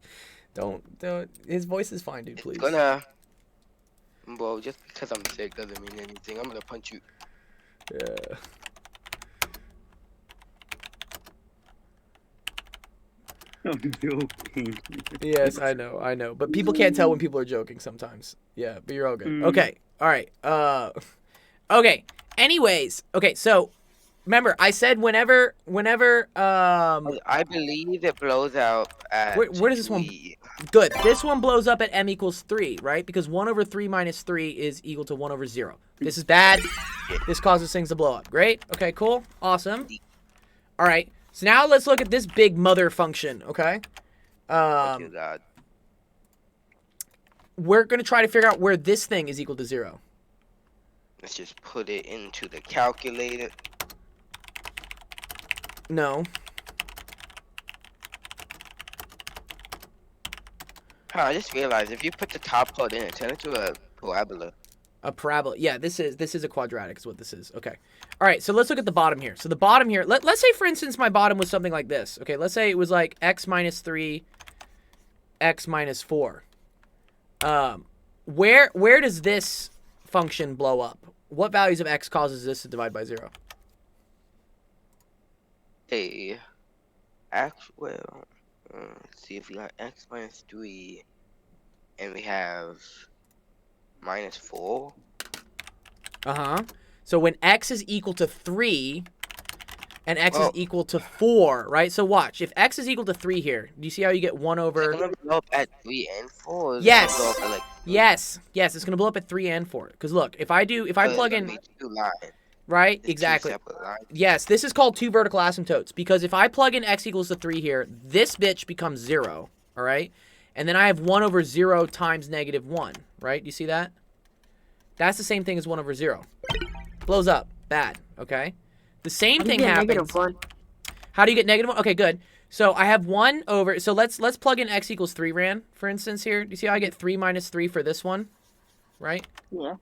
His voice is fine, dude. It's Please. gonna. Well, just because I'm sick doesn't mean anything. I'm gonna punch you. Yeah. I'm joking. Yes, I know. But people can't tell when people are joking sometimes. Yeah, but you're all good. Mm. Okay. All right. Okay. Anyways. Okay. So, remember, I said whenever. I believe it blows out at. Where does this one- 3. Good. This one blows up at m equals 3, right? Because 1/3 minus 3 is equal to 1/0. This is bad. This causes things to blow up. Great. Okay, cool. Awesome. All right. So now let's look at this big mother function, okay? Oh, dear God. We're going to try to figure out where this thing is equal to 0. Let's just put it into the calculator. No. Huh, I just realized if you put the top part in, it turns into a parabola. A parabola. Yeah, this is a quadratic is what this is. Okay. All right, so let's look at the bottom here. So the bottom here, let's say, for instance, my bottom was something like this. Okay, let's say it was like x minus 3, x minus 4. Where does this function blow up? What values of x causes this to divide by 0? Let's see if we got x minus 3, and we have minus 4. Uh-huh. So when x is equal to 3 and x is Well- equal to 4, right? So watch. If x is equal to 3 here, do you see how you get 1 Is over... it gonna blow up at 3 and 4? Or is it Yes. gonna blow up at, like, Yes, it's going to blow up at 3 and 4. Because look, if I plug in... 2 lines. Right? It's 2 Exactly. separate lines. Yes, this is called 2 vertical asymptotes. Because if I plug in x equals to 3 here, this bitch becomes 0. All right? And then I have 1/0 times -1. Right? You see that? That's the same thing as 1/0. Blows up. Bad. Okay? The same thing happens... How do you get -1? Okay, good. So I have 1 over... So let's plug in x equals 3, Ran, for instance, here. Do you see how I get 3 minus 3 for this one? Right? Yeah.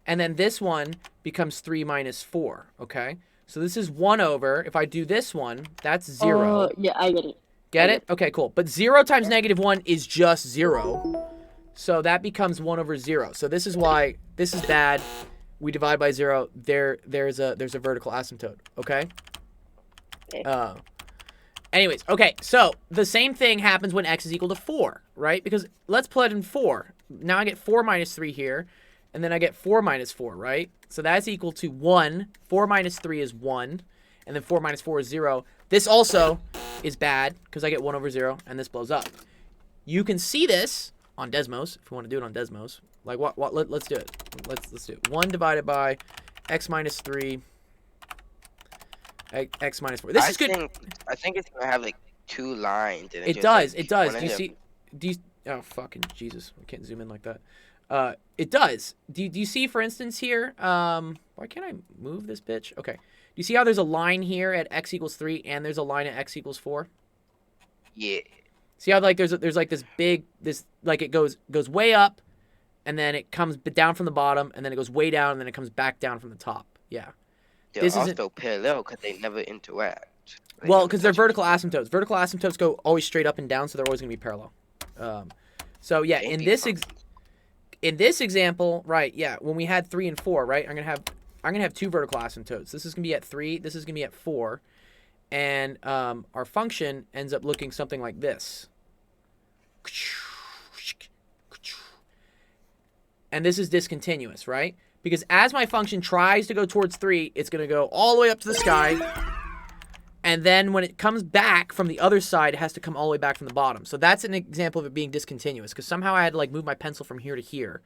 And then this one becomes 3 minus 4, okay? So this is 1 over... If I do this one, that's 0. Yeah, I get it. Get it? Okay, cool. But 0 times -1 is just 0. So that becomes 1/0. So this is why... This is bad. We divide by 0. There's a vertical asymptote, okay? Okay. Anyways, okay, so the same thing happens when x is equal to 4, right? Because let's plug in 4. Now I get 4 minus 3 here, and then I get 4 minus 4, right? So that's equal to 1. 4 minus 3 is 1, and then 4 minus 4 is 0. This also is bad, because I get 1/0, and this blows up. You can see this on Desmos, if you want to do it on Desmos. Like, let's do it. Let's do it. 1 divided by x minus 3... x minus 4. This is good. I think it's gonna have like 2 lines. And It does. It does. Do you see? Oh, fucking Jesus! I can't zoom in like that. It does. Do you see, for instance, here? Why can't I move this bitch? Okay. Do you see how there's a line here at x equals 3 and there's a line at x equals 4? Yeah. See how like there's like this big like it goes way up, and then it comes down from the bottom, and then it goes way down, and then it comes back down from the top. Yeah. They're This isn't- also parallel because they never interact. They Well, never because they're touch vertical asymptotes. Vertical asymptotes go always straight up and down, so they're always going to be parallel. So yeah, in this example, right? Yeah, when we had 3 and 4, right? I'm gonna have 2 vertical asymptotes. This is gonna be at 3. This is gonna be at 4, and our function ends up looking something like this. And this is discontinuous, right? Because as my function tries to go towards 3, it's going to go all the way up to the sky. And then when it comes back from the other side, it has to come all the way back from the bottom. So that's an example of it being discontinuous. Because somehow I had to like move my pencil from here to here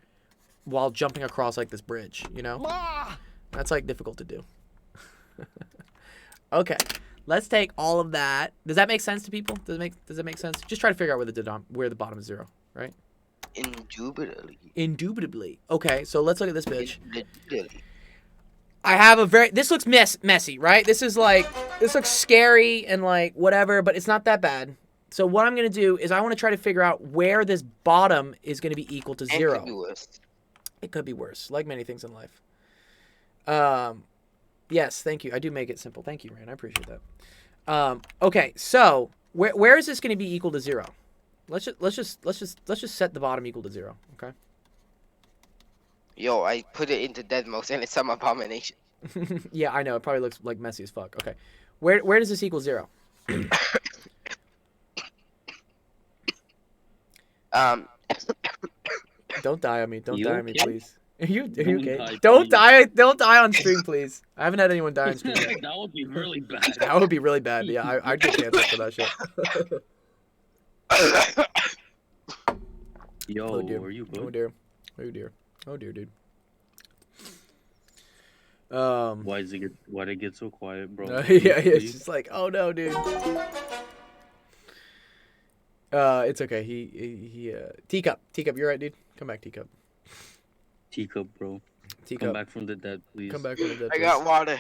while jumping across like this bridge, you know? That's like difficult to do. Okay. Let's take all of that. Does that make sense to people? Does it make sense? Just try to figure out where the bottom is 0, right? Indubitably. Indubitably. Okay, so let's look at this bitch. Indubitably. I have a this looks messy, right? This looks scary and like whatever, but it's not that bad. So what I'm going to do is I want to try to figure out where this bottom is going to be equal to 0. Ambiguous. It could be worse, like many things in life. Yes, thank you. I do make it simple. Thank you, Rand. I appreciate that. Okay, so where is this going to be equal to 0? Let's just set the bottom equal to 0. Okay. Yo, I put it into Deadmos and it's some abomination. Yeah, I know. It probably looks like messy as fuck. Okay. Where does this equal 0? Don't die on me. Don't You die on me, okay? please. Are you Don't okay? die, Don't please. die. Don't die on stream, please. I haven't had anyone die on stream yet. That would be really bad. That would be really bad. Yeah, I'd get canceled for that shit. Yo, Oh dear. are you Oh good? dear. Oh dear. Oh dear, dude. Why'd it get so quiet, bro? Yeah, it's Please? just like, oh no, dude. It's okay. He Teacup, you're right, dude. Come back, Teacup. Teacup, bro. Teacup. Come back from the dead, please. Come back from the dead. I please. got water.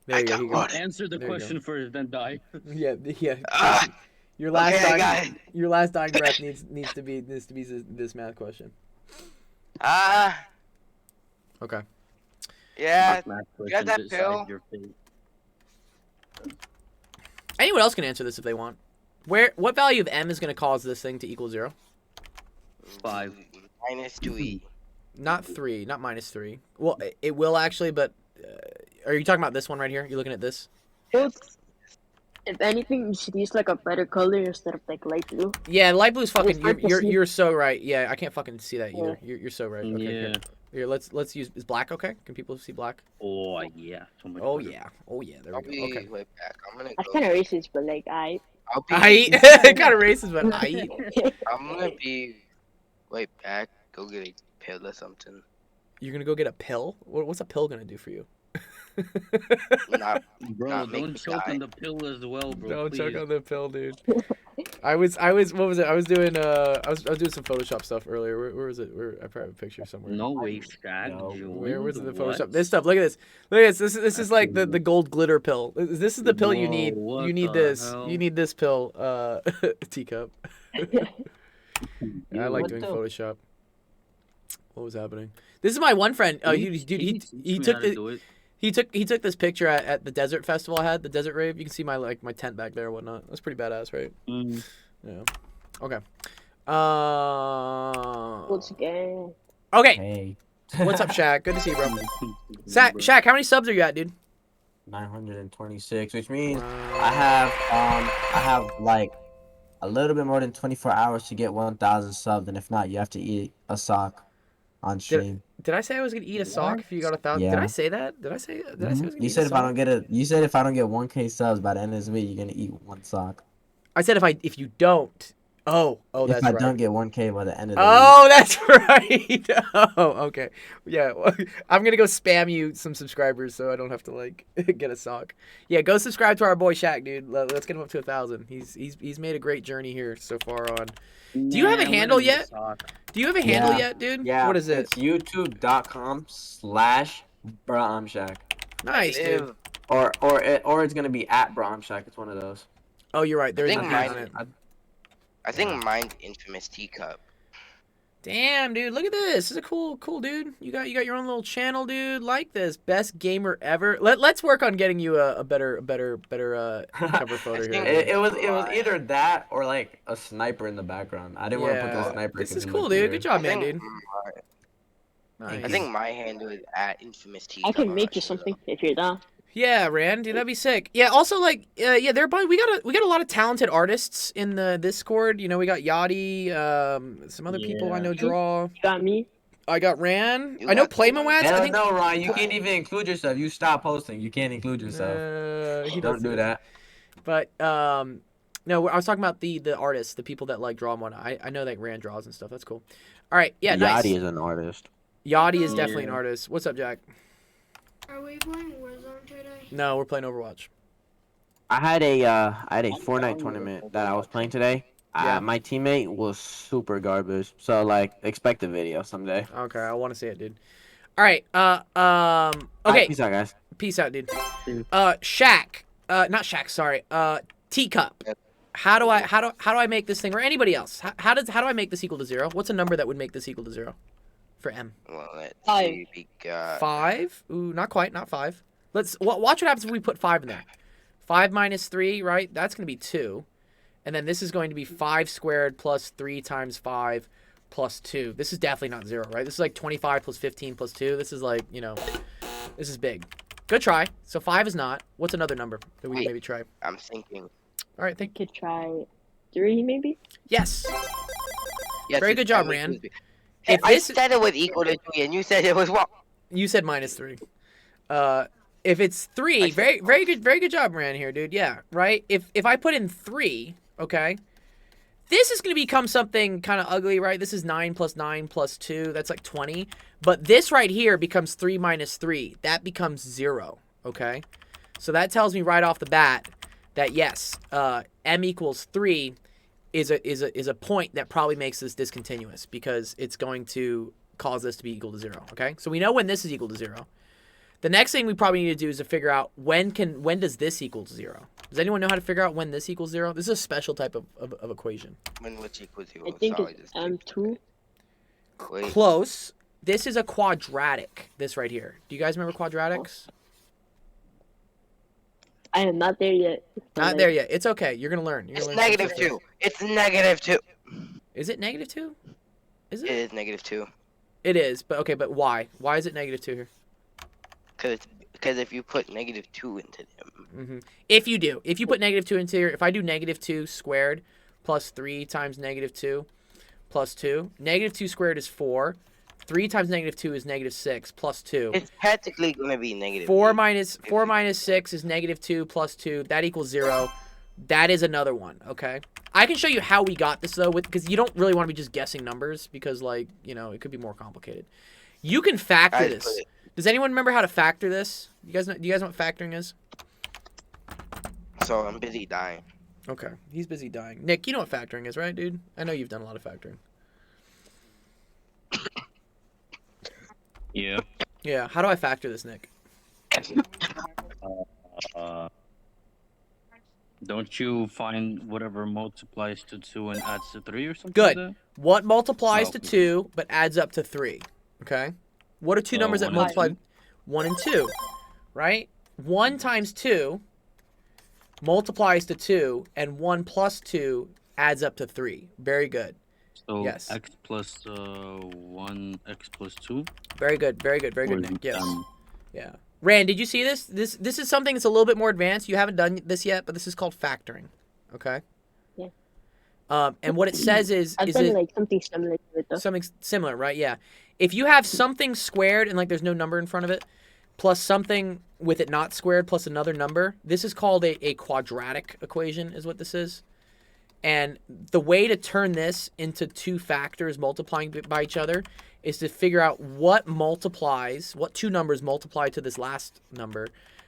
There you go. got He water. Answer the There you go. question first, then die. Yeah, yeah. Ah, Your last okay, I got dying, it. your last dying breath needs to be this math question. Okay. Yeah. Math you got questions that inside pill? your face. Anyone else can answer this if they want. What value of m is going to cause this thing to equal 0? 5. -2e. Not 3, not -3. Well, it will actually, but are you talking about this one right here? You looking at this? If anything, you should use like a better color instead of like light blue. Yeah, light blue's fucking. hard to see. You're so right. Yeah, I can't fucking see that either. You're so right. Okay, Yeah. here, let's use. Is black okay? Can people see black? Oh yeah. So much Oh better. yeah. Oh yeah. There I'll we go. be Okay. right back. I'm gonna That's go. kind of racist, but like I'll be. I eat. Kind of racist, but I eat. I'm gonna be right back. Go get a pill or something. You're gonna go get a pill? What's a pill gonna do for you? Not. Bro, Not make don't me choke die. on the pill as well, bro. Don't choke please. on the pill, dude. I was. What was it? I was doing. I was doing some Photoshop stuff earlier. Where was it? I probably have a picture somewhere. No way, Shaq. Where was the What? Photoshop? This stuff. Look at this. Look at this. This is like the gold glitter pill. This is the pill you Whoa, need. what You need the this. hell? You need this pill. Teacup. I like What doing the- Photoshop. What was happening? This is my one friend. Oh, dude, he took the. He took this picture at the desert festival I had, the desert rave. You can see my tent back there and whatnot. That's pretty badass, right? Mm. Yeah. Okay. What's gang? Okay. Hey, What's up, Shaq? Good to see you, bro. Bro. Shaq, how many subs are you at, dude? 926, which means I have like a little bit more than 24 hours to get 1,000 subs, and if not, you have to eat a sock on stream. Did I say I was gonna eat a sock if you got 1,000? Did Yeah. I say that? Did I say I was gonna You eat said a if I sock? don't get you said if I don't get 1K subs by the end of this week, you're gonna eat one sock. I said if you don't. Oh, that's if I right. don't get 1K by the end of the week. Oh, that's right. Oh, okay. Yeah, well, I'm gonna go spam you some subscribers so I don't have to like get a sock. Yeah, go subscribe to our boy Shaq, dude. Let's get him up to 1,000. He's made a great journey here so far on. Do you have a handle yet? Do you have a handle yet, dude? Yeah. What is it? It's youtube.com/BrahmShack. Nice, dude. Or it's gonna be at BrahmShack. It's one of those. Oh, you're right. There's think a mine- on it. I think mine's infamous teacup. Damn, dude, look at this. This is a cool dude. You got your own little channel, dude. Like this, best gamer ever. Let's work on getting you a better cover photo here. It was either that or like a sniper in the background. I didn't want to put the sniper. This 'cause is it cool, looked dude. weird. Good job, I man, think dude. Nice. I think my handle is at infamous teacup. I can I'm make not you sure, something if you're down. Yeah, Rand, dude, that'd be sick. Yeah, also like, yeah, we got a lot of talented artists in the Discord. You know, we got Yachty, some other people I know draw. You got me. I got Ran. You I know got Playmawats. I Hell think. no, Ryan. You can't even include yourself. You stop posting. You can't include yourself. He does Don't do that. But no, I was talking about the artists, the people that like draw and whatnot. I know that Rand draws and stuff. That's cool. All right, yeah, nice. Yachty is an artist. Yachty is definitely an artist. What's up, Jack? Are we playing Warzone today? No, we're playing Overwatch. I had a Fortnite tournament that I was playing today. Yeah. My teammate was super garbage. So like, expect a video someday. Okay, I want to see it, dude. All right. Okay. Alright, peace out, guys. Peace out, dude. Shaq. Not Shaq. Sorry. Teacup. How do I make this thing, or anybody else? How do I make this equal to 0? What's a number that would make this equal to 0 for M? Well, let's 5. see. We got 5? Ooh, not quite. Not 5. Let's watch what happens if we put 5 in there. 5 minus 3, right? That's going to be 2. And then this is going to be 5 squared plus 3 times 5 plus 2. This is definitely not 0, right? This is like 25 plus 15 plus 2. This is like, you know, this is big. Good try. So 5 is not. What's another number that we can maybe try? I'm thinking. All right, think. Could try 3 maybe. Yes. Yes, Very it's good job, M Rand. equals B. Hey, If I this, said it was equal to 3, and you said it was what? you said minus 3. If it's 3, very good job, Rand here, dude. Yeah, right. If I put in 3, okay, this is gonna become something kind of ugly, right? This is 9 plus 9 plus 2. That's like 20. But this right here becomes 3 minus 3. That becomes 0. Okay, so that tells me right off the bat that yes, m equals 3 is a point that probably makes this discontinuous because it's going to cause this to be equal to 0. Okay, so we know when this is equal to 0. The next thing we probably need to do is to figure out when does this equal to 0. Does anyone know how to figure out when this equals 0? This is a special type of equation. When which equals 0? I think Sorry, it's just M2. wait. Close. This is a quadratic. This right here. Do you guys remember quadratics? I am not there yet. Not there yet. It's okay. You're gonna learn. You're It's gonna learn. negative 2. It's negative 2. Is it negative 2? Is It it? is negative 2. It is. But okay. But why? Why is it negative 2 here? Because if you put negative 2 into them. If you do, if you put negative 2 into here, if I do negative 2 squared plus 3 times negative 2 plus 2, negative 2 squared is 4. 3 times negative 2 is negative 6 plus 2. It's practically going to be negative 4 8. minus 6 is negative 2 plus 2. That equals 0. That is another one, okay? I can show you how we got this, though, because you don't really want to be just guessing numbers because, like, you know, it could be more complicated. You can factor I this. put it- Does anyone remember how to factor this? Do you guys know what factoring is? So I'm busy dying. Okay, he's busy dying. Nick, you know what factoring is, right, dude? I know you've done a lot of factoring. Yeah. Yeah, how do I factor this, Nick? Don't you find whatever multiplies to 2 and adds to 3 or something? Good. Like that? What multiplies to okay. 2 but adds up to 3? Okay. What are two numbers that 1 and multiply? 2. 1 and 2, right? 1 times 2 multiplies to 2, and 1 plus 2 adds up to 3. Very good. So Yes. x plus 1, x plus 2. Very good. Very good. Very Or good, is Nick. it, Yes. Yeah. Rand, did you see this? This is something that's a little bit more advanced. You haven't done this yet, but this is called factoring. Okay. Yeah. And what it says is I've done like something similar to it though. something similar, right? Yeah. If you have something squared and like there's no number in front of it, plus something with it not squared plus another number, this is called a quadratic equation, is what this is. And the way to turn this into two factors multiplying by each other is to figure out what two numbers multiply to this last number,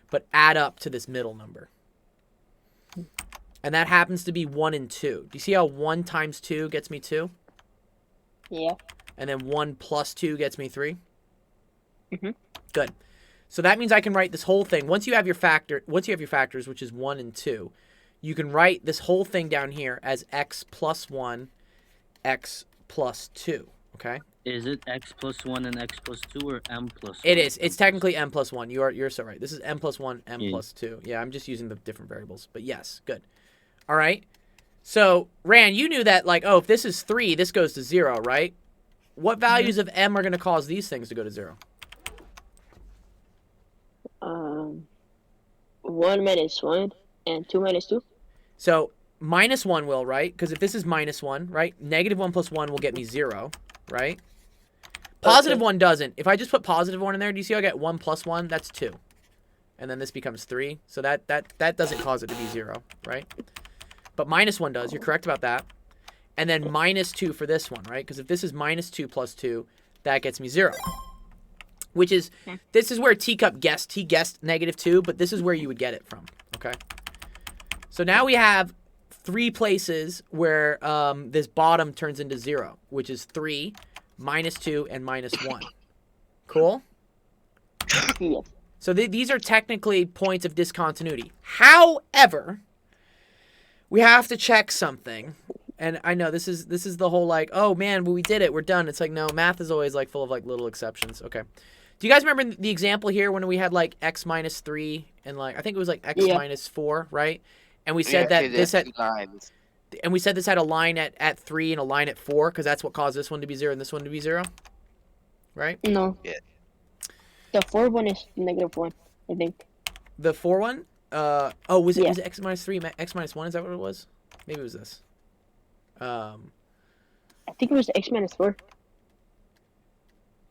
but add up to this middle number. And that happens to be 1 and 2. Do you see how 1 times 2 gets me 2? Yeah. And then 1 plus 2 gets me 3? Mhm. Good. So that means I can write this whole thing. Once you have your factors, which is 1 and 2, you can write this whole thing down here as x plus 1, x plus 2, okay? Is it x plus 1 and x plus 2 or m plus 1? It is. It's technically m plus 1. You're so right. This is m plus 1, m Yeah. plus 2. Yeah, I'm just using the different variables. But yes, good. All right. So, Rand, you knew that, like, oh, if this is 3, this goes to 0, right? What values of m are going to cause these things to go to 0? 1 minus 1 and 2 minus 2. So, minus 1 will, right? Because if this is minus 1, right? Negative 1 plus 1 will get me 0, right? Positive 1 doesn't. If I just put positive 1 in there, do you see I get 1 plus 1? That's 2. And then this becomes 3. So that doesn't cause it to be 0, right? But minus 1 does. You're correct about that. And then minus 2 for this one, right? Because if this is minus 2 plus 2, that gets me 0. Which is, this is where Teacup guessed. He guessed negative 2, but this is where you would get it from, okay? So now we have 3 places where this bottom turns into 0, which is 3, minus 2, and minus 1. Cool? Yes. So these are technically points of discontinuity. However, we have to check something. And I know this is the whole like, oh man, well, we did it, we're done. It's like, no, math is always like full of like little exceptions. Okay. Do you guys remember the example here when we had like x minus 3 and like I think it was like x Yeah. minus 4, right? And we said that this had and we said this had a line at 3 and a line at 4 because that's what caused this one to be 0 and this one to be 0, right? No. Yeah. The 4 one is -1, I think. The 4 one? Was it Yeah. was it x minus 3, x minus 1? Is that what it was? Maybe it was this. I think it was x -4.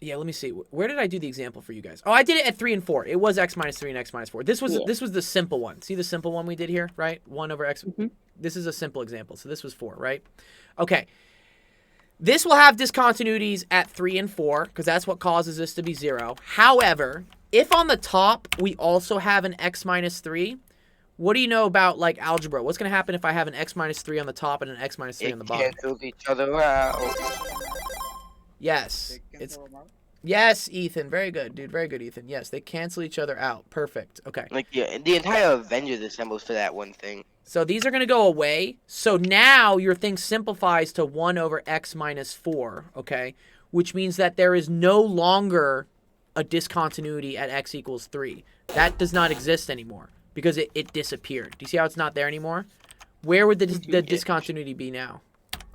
Yeah, let me see. Where did I do the example for you guys? Oh, I did it at 3 and 4. It was x minus 3 and x minus 4. This was the simple one. See the simple one we did here, right? 1 over x. This is a simple example. So this was 4, right? Okay. This will have discontinuities at 3 and 4 because that's what causes this to be 0. However, if on the top we also have an x minus 3, what do you know about like algebra? What's going to happen if I have an x minus 3 on the top and an x minus 3 on the bottom? It cancels each other out. Yes. Yes, Ethan. Very good, dude. Very good, Ethan. Yes, they cancel each other out. Perfect. Okay. Like the entire Avengers assembles for that one thing. So these are going to go away. So now your thing simplifies to 1 over x minus 4, okay? Which means that there is no longer a discontinuity at x equals 3. That does not exist anymore because it disappeared. Do you see how it's not there anymore? Where would the discontinuity be now?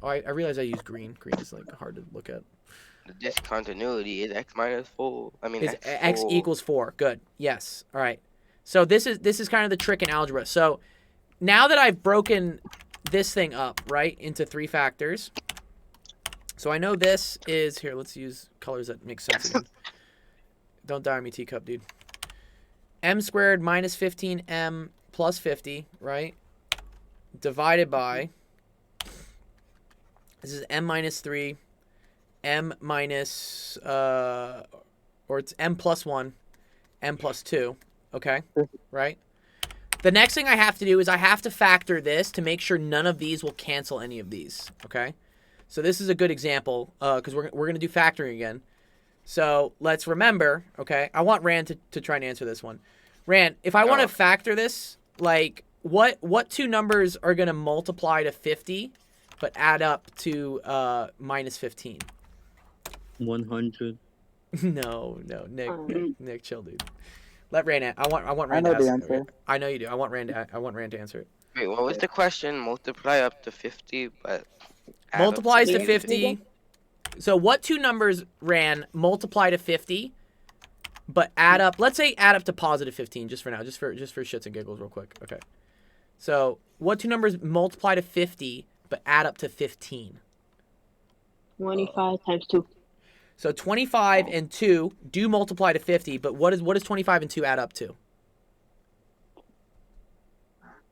Oh, I realize I use green. Green is like hard to look at. The discontinuity is x minus 4. I mean, Is x equals 4. Good. Yes. All right. So this is kind of the trick in algebra. So now that I've broken this thing up, right, into 3 factors. So I know this is here. Let's use colors that make sense again. Don't die on me, teacup, dude. M squared minus 15m plus 50, right? Divided by. This is m minus 3. M minus, or it's m plus 1, m plus 2, okay, right? The next thing I have to do is I have to factor this to make sure none of these will cancel any of these, okay? So this is a good example, because we're going to do factoring again. So let's remember, okay, I want Rand to try and answer this one. Rand, if I want to factor this, like, what 2 numbers are going to multiply to 50, but add up to minus 15? 100. No, Nick, chill, dude. Let Rand. I want Rand. I know to the ask, answer. I know you do. I want Rand to answer it. Wait, what was the question? Multiply up to 50, but add up Multiplies to to 50. So what 2 numbers, Rand, multiply to 50, but add up? Let's say add up to positive 15, just for now, just for shits and giggles, real quick. Okay. So what 2 numbers multiply to 50, but add up to 15? 25 times 2. So 25 and 2 do multiply to 50, but what does 25 and 2 add up to?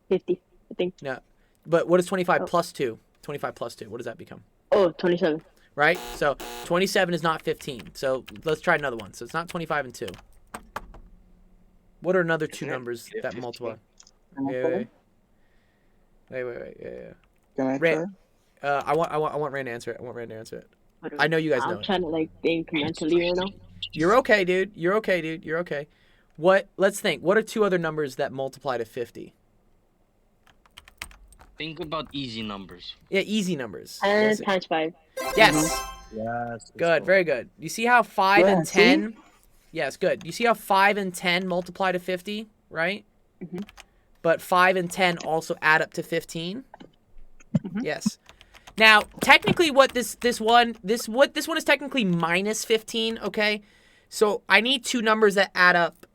50, I think. No. But what is 25 plus 2? 25 plus 2, what does that become? Oh, 27. Right? So 27 is not 15. So let's try another one. So it's not 25 and 2. What are another 2 numbers that multiply? Wait. Yeah. Can I Rand, try? I want Rand to answer it. I know you guys know I'm it. trying to like think mentally right now. You're okay, dude. You're okay. Let's think. What are 2 other numbers that multiply to 50? Think about easy numbers. Yeah, easy numbers. 10 times 5. Yes. Yes. Good. Very good. You see how 5 Yeah, and 10? Yes, good. You see how 5 and 10 multiply to 50, right? Mhm. But 5 and 10 also add up to 15? Yes. Now, technically what this one is technically minus 15, okay? So I need 2 numbers that add up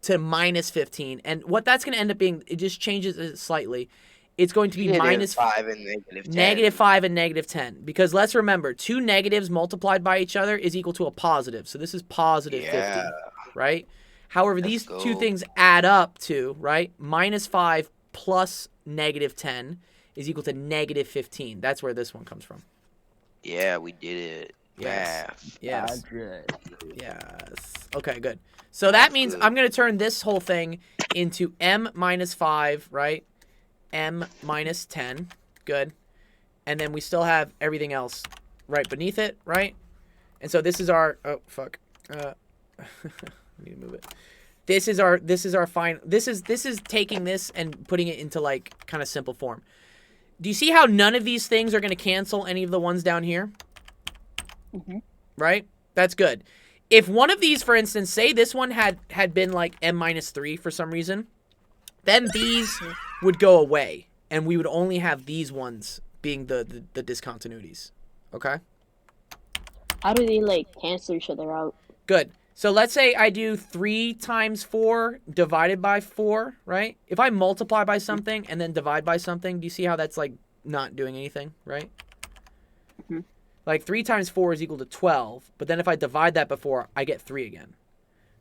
to minus 15. And what that's going to end up being, it just changes it slightly. It's going to be minus 5 and negative 10. negative 5 and negative 10. Because let's remember, 2 negatives multiplied by each other is equal to a positive. So this is positive 50, right? However, these 2 things add up to, right? Minus 5 plus negative 10 is equal to negative 15. That's where this one comes from. Yeah, we did it. Yes. Math. Yes. Yes. Okay, good. So that means I'm going to turn this whole thing into m minus 5, right? M minus 10. Good. And then we still have everything else right beneath it, right? And so this is our... Oh, fuck. I need to move it. This is our fine... This is taking this and putting it into, like, kind of simple form. Do you see how none of these things are going to cancel any of the ones down here? Mhm. Right? That's good. if one of these, for instance, say this one had been like m-3 for some reason, then these would go away, and we would only have these ones being the discontinuities. Okay? How do they like cancel each other out? Good. So let's say I do 3 times 4 divided by 4, right? If I multiply by something and then divide by something, do you see how that's like not doing anything, right? Mm-hmm. Like 3 times 4 is equal to 12, but then if I divide that before, I get 3 again.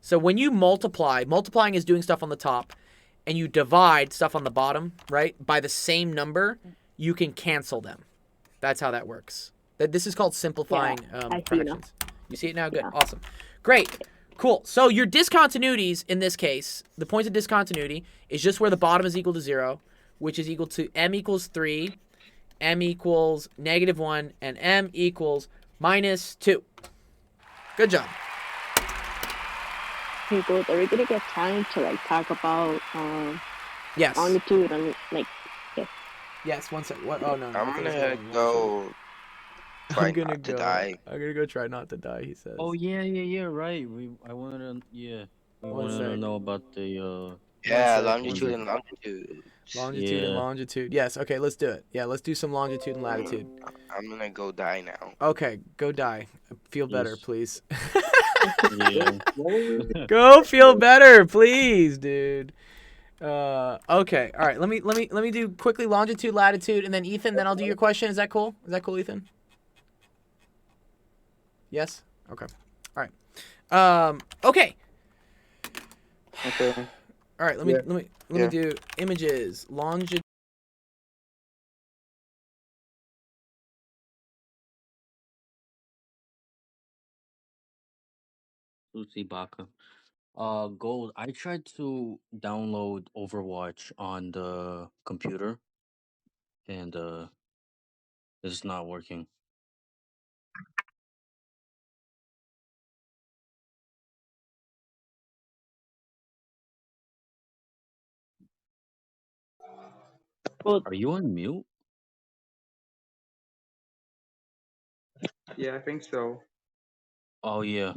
So when you multiplying is doing stuff on the top, and you divide stuff on the bottom, right, by the same number, you can cancel them. That's how that works. This is called simplifying fractions. You see it now? Good. Yeah. Awesome. Great. Cool. So your discontinuities in this case, the points of discontinuity is just where the bottom is equal to 0, which is equal to m equals 3, m equals -1, and m equals -2. Good job. Hey, Gold, are we gonna get time to like talk about yes, longitude and like? Yes. One second. What? Oh no. I'm gonna go. I'm gonna go. I'm gonna go try not to die. He says. Oh yeah, right. I wanted to wanted to know about the longitude and latitude. Longitude and longitude. Yes. Okay. Let's do it. Yeah. Let's do some longitude and latitude. I'm gonna go die now. Okay. Go die. Feel better, please. Yeah. Go feel better, please, dude. Okay. All right. Let me do quickly longitude, latitude, and then Ethan. Then I'll do your question. Is that cool? Is that cool, Ethan? Yes. Okay. All right. Okay. Okay. All right. Let me do images, longitude. Lucy Baka. Gold. I tried to download Overwatch on the computer, and it's not working. Well, Are you on mute? Yeah, I think so. Oh yeah.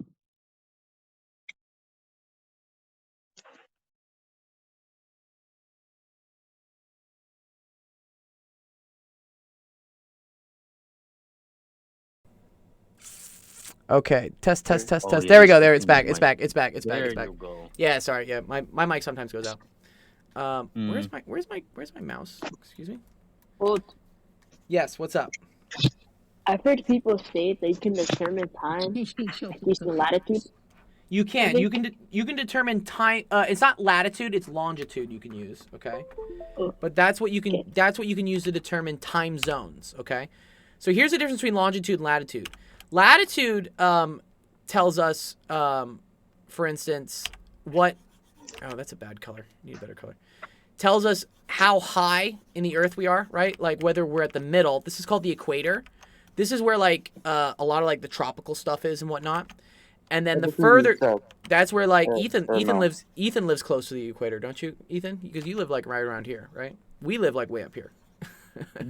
Okay. Test. Oh, There yeah, we go. There. you It's can back. use It's my- back. It's back. It's back. There It's back. you go. Yeah. Sorry. Yeah. My mic sometimes goes out. Where's my mouse? Excuse me. well, Yes. What's up? I've heard people say they can determine time using latitude. You can. think- You can determine time. It's not latitude. It's longitude. You can use. Okay. Oh. But that's what you can. Okay. That's what you can use to determine time zones. Okay. So here's the difference between longitude and latitude. Latitude tells us, for instance, what. Oh, that's a bad color. Need a better color. Tells us how high in the Earth we are, right? Like whether we're at the middle. This is called the equator. This is where like a lot of like the tropical stuff is and whatnot. And then the further, that's where like Ethan lives close to the equator, don't you, Ethan? Because you live like right around here, right? We live like way up here.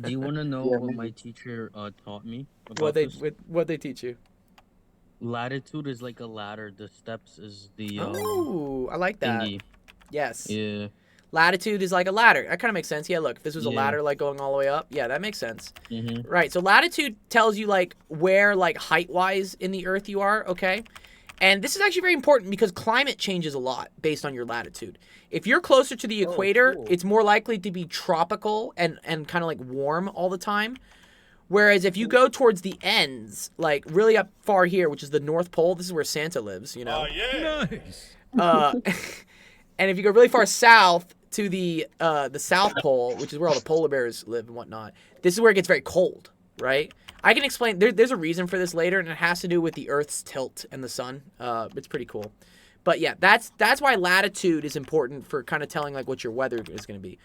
Do you want to know what my teacher taught me? What about this? they teach you? Latitude is like a ladder. The steps is the Oh, I like that. thingy. Yes. Yeah. Latitude is like a ladder. That kind of makes sense. Yeah, look, if this was a Yeah. ladder like going all the way up, yeah, that makes sense. Mm-hmm. Right. So latitude tells you like where like height-wise in the Earth you are, okay? And this is actually very important because climate changes a lot based on your latitude. If you're closer to the equator, cool. it's more likely to be tropical and kind of like warm all the time. Whereas if you go towards the ends, like really up far here, which is the North Pole, this is where Santa lives, you know. Nice. And if you go really far south to the South Pole, which is where all the polar bears live and whatnot, this is where it gets very cold, right? I can explain. There's a reason for this later, and it has to do with the Earth's tilt and the sun. It's pretty cool. But yeah, that's why latitude is important for kind of telling like what your weather is going to be.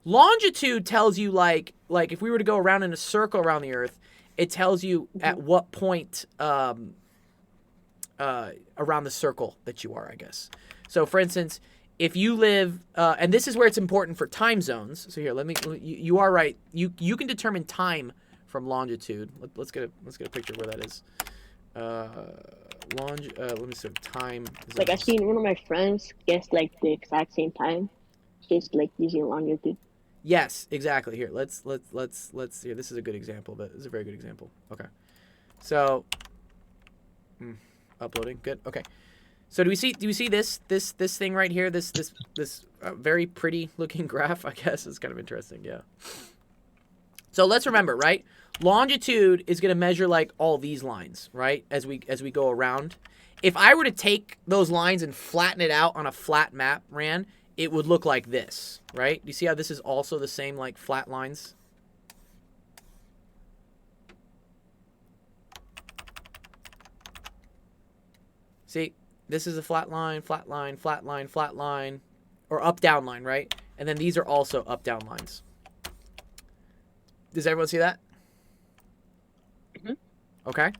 Longitude tells you like if we were to go around in a circle around the Earth, it tells you at what point around the circle that you are, I guess. So for instance, if you live, and this is where it's important for time zones. So here, you are right. You can determine time from longitude. Let's get a picture of where that is. let me see. Time. Like I zones. seen one of my friends guess like the exact same time, just like using longitude. Yes, exactly. Here, let's here. This is a good example, but this is a very good example. Okay, so uploading. Good. Okay, so do we see this thing right here? This very pretty looking graph. I guess is kind of interesting. Yeah. So let's remember, right? Longitude is going to measure like all these lines, right? As we go around. If I were to take those lines and flatten it out on a flat map, Ran, it would look like this, right? Do you see how this is also the same like flat lines? See, this is a flat line, flat line, flat line, flat line, or up down line, right? And then these are also up down lines. Does everyone see that? Okay.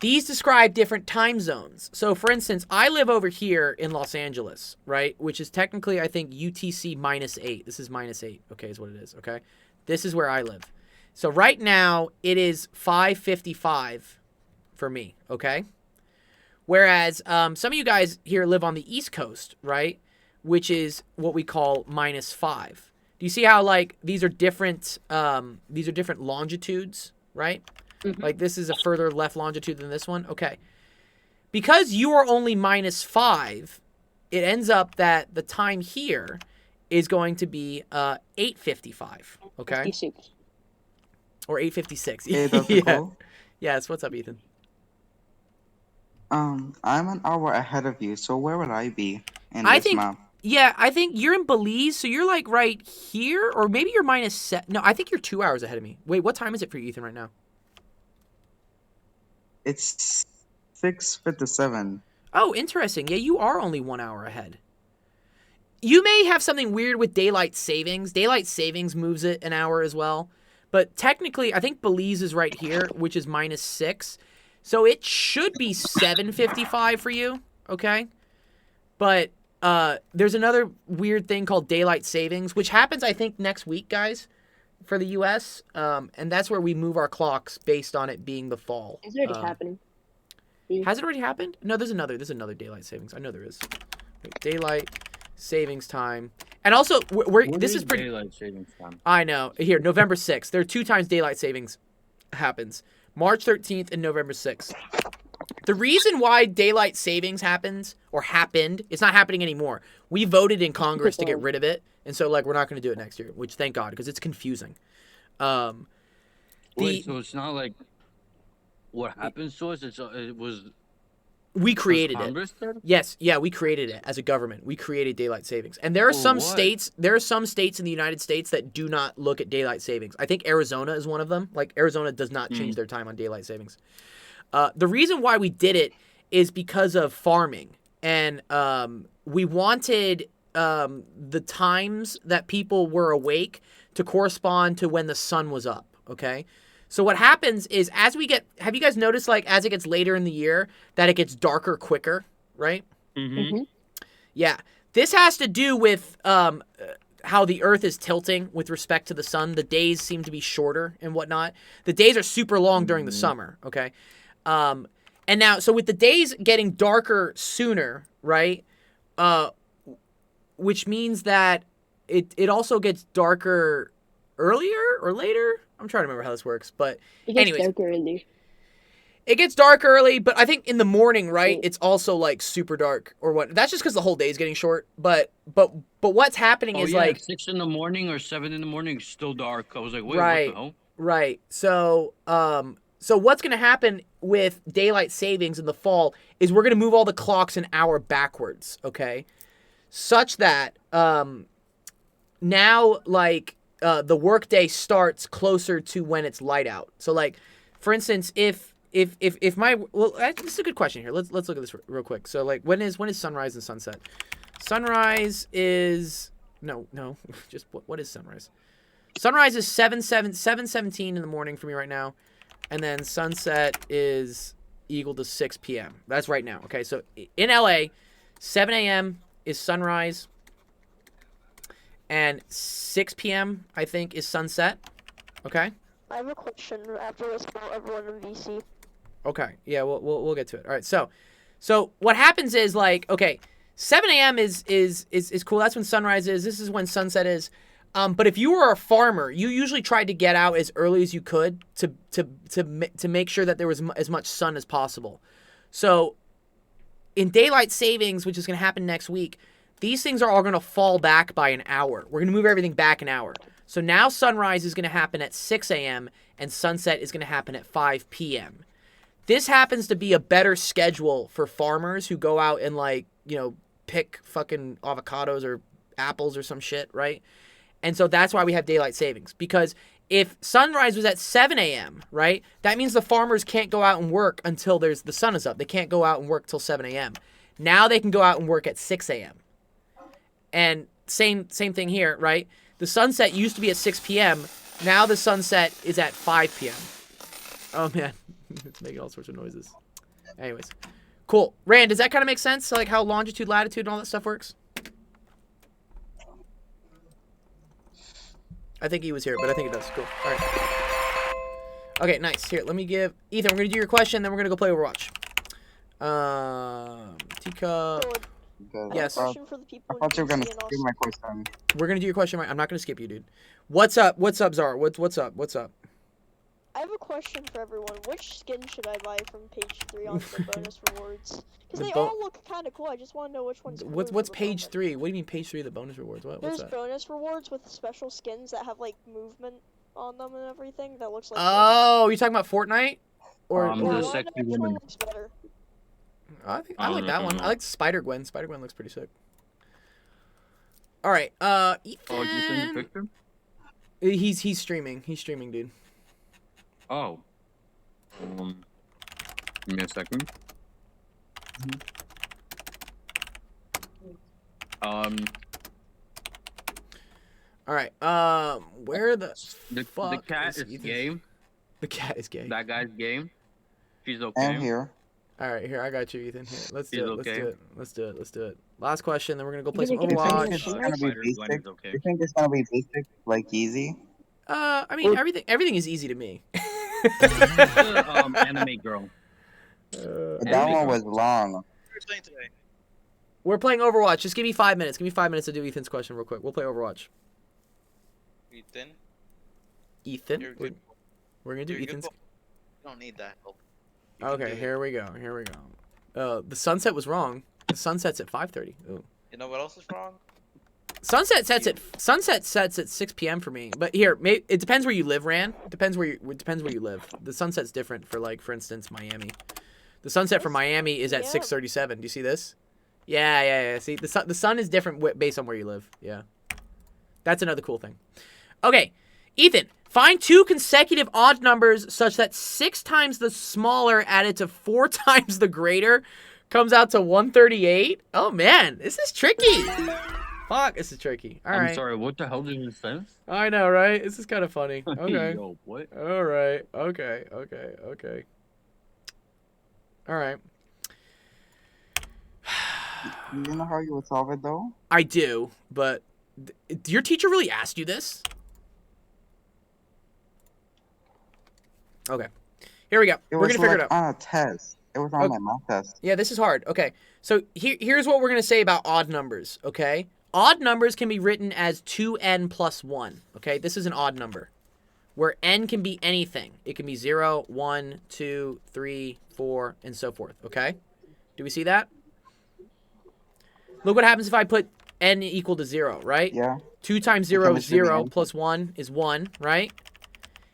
These describe different time zones. So, for instance, I live over here in Los Angeles, right? Which is technically, I think, UTC -8. This is -8, okay, is what it is, okay? This is where I live. So, right now, it is 5:55 for me, okay? Whereas, some of you guys here live on the East Coast, right? Which is what we call -5. Do you see how, like, these are different longitudes, right? Like, this is a further left longitude than this one. Okay. Because you are only -5, it ends up that the time here is going to be 8:55. Okay? 56. Or 8:56. Hey, Dr. Yeah. Cole. Yes, what's up, Ethan? I'm an hour ahead of you, so where would I be in I this think- map? Yeah, I think you're in Belize, so you're, like, right here. Or maybe you're -7. No, I think you're 2 hours ahead of me. Wait, what time is it for you, Ethan, right now? It's 6:57. Oh, interesting. Yeah, you are only 1 hour ahead. You may have something weird with daylight savings. Daylight savings moves it an hour as well. But technically, I think Belize is right here, which is -6. So it should be 7:55 for you, okay? But there's another weird thing called daylight savings, which happens, I think, next week, guys, for the U.S. And that's where we move our clocks based on it being the fall. It's already happening. Has it already happened? No, there's another daylight savings. I know there is. Wait, daylight savings time. And also, this is pretty. Daylight savings time. I know. Here, November 6th. There are 2 times daylight savings happens. March 13th and November 6th. The reason why daylight savings happened, it's not happening anymore. We voted in Congress to get rid of it. And so, like, we're not going to do it next year, which thank God, because it's confusing. Wait, so it's not like what happens to us? We created it. Congress did? Yes, yeah, we created it as a government. We created daylight savings. And there are some states in the United States that do not look at daylight savings. I think Arizona is one of them. Like, Arizona does not change their time on daylight savings. The reason why we did it is because of farming. And we wanted the times that people were awake to correspond to when the sun was up, okay? So what happens is have you guys noticed, like, as it gets later in the year, that it gets darker quicker, right? Mm-hmm. Yeah. This has to do with how the Earth is tilting with respect to the sun. The days seem to be shorter and whatnot. The days are super long during the summer, okay? And now, so with the days getting darker sooner, right, which means that it also gets darker earlier or later? I'm trying to remember how this works, but anyways. Dark early. It gets dark early, but I think in the morning, right, it's also, like, super dark or what. That's just because the whole day is getting short, but what's happening is, like... 6 in the morning or 7 in the morning is still dark. I was like, wait, right, what the hell? Right. So what's going to happen with daylight savings in the fall is we're going to move all the clocks an hour backwards, okay? Such that now, like, the workday starts closer to when it's light out. So, like, for instance, if my... Well, this is a good question here. Let's look at this real quick. So, like, when is sunrise and sunset? Sunrise is... No. Just, what is sunrise? Sunrise is 7:17 in the morning for me right now. And then sunset is equal to 6 p.m. That's right now. Okay, so in LA, 7 a.m. is sunrise. And 6 p.m., I think, is sunset. Okay? I have a question after this for everyone in VC. Okay. Yeah, we'll get to it. All right. So what happens is like, okay, 7 a.m. is cool. That's when sunrise is. This is when sunset is. But if you were a farmer, you usually tried to get out as early as you could to make sure that there was as much sun as possible. So in daylight savings, which is going to happen next week, these things are all going to fall back by an hour. We're going to move everything back an hour. So now sunrise is going to happen at 6 a.m. and sunset is going to happen at 5 p.m. This happens to be a better schedule for farmers who go out and, like, you know, pick fucking avocados or apples or some shit, right? And so that's why we have daylight savings. Because if sunrise was at 7 a.m., right, that means the farmers can't go out and work until the sun is up. They can't go out and work till 7 a.m. Now they can go out and work at 6 a.m. And same thing here, right? The sunset used to be at 6 p.m. Now the sunset is at 5 p.m. Oh, man. It's making all sorts of noises. Anyways. Cool. Rand, does that kind of make sense? So, like, how longitude, latitude, and all that stuff works? I think he was here, but I think it does. Cool. All right. Okay, nice. Here, let me give... Ethan, we're going to do your question, then we're going to go play Overwatch. Teacup... Yes. I thought you were gonna skip my question. We're gonna do your question right. I'm not gonna skip you, dude. What's up? What's up, Zara? What's up? What's up? I have a question for everyone. Which skin should I buy from page 3 on the bonus rewards? Because they all look kind of cool. I just want to know which one's cooler What's for the page moment. 3? What do you mean page 3 of the bonus rewards? What's There's that? bonus rewards with special skins that have like movement on them and everything that looks like. Oh, you're talking about Fortnite? Or the sexy woman. Looks better. I think I like that one. I like Spider-Gwen. Spider-Gwen looks pretty sick. All right, Ethan. Oh, did you send the picture? He's streaming. He's streaming, dude. Oh. Give me a second. All right. Where the fuck the cat is Ethan? gay. The cat is gay. That guy's gay. She's okay. I'm here. All right, here I got you, Ethan. Here, let's She's do it. okay. Let's do it. Last question, then we're gonna go play some You think Overwatch. it's gonna be Spider-Gwen basic? is okay. You think it's gonna be basic, like easy? I mean, everything is easy to me. Anime girl. That one was long. We're playing Overwatch. Just give me 5 minutes. Give me 5 minutes to do Ethan's question real quick. We'll play Overwatch. Ethan? You're good. We're gonna do You're good, Ethan's. You don't need that help. You can Okay, do it. here we go. The sunset was wrong. The sunset's at 5:30. Ooh. You know what else is wrong? Sunset sets at 6 p.m. for me. But here, it depends where you live, Ran. It depends where you live. The sunset's different for, like, for instance, Miami. The sunset for Miami is at 6:37. Do you see this? Yeah. See, the sun is different based on where you live. Yeah. That's another cool thing. Okay, Ethan, find 2 consecutive odd numbers such that 6 times the smaller added to 4 times the greater comes out to 138. Oh man, this is tricky. Fuck, this is tricky. All right. I'm sorry, what the hell did you say? I know, right? This is kind of funny. Okay. Yo, what? All right. Okay. All right. You know how you would solve it though? I do, but your teacher really asked you this? Okay. Here we go. We're was going to figure it like out. on a test. It was on my math test. Yeah, this is hard. Okay. So here's what we're going to say about odd numbers, okay? Odd numbers can be written as 2n plus 1, okay? This is an odd number, where n can be anything. It can be 0, 1, 2, 3, 4, and so forth, okay? Do we see that? Look what happens if I put n equal to 0, right? Yeah. 2 times 0 is It's gonna be 0, n. plus 1 is 1, right?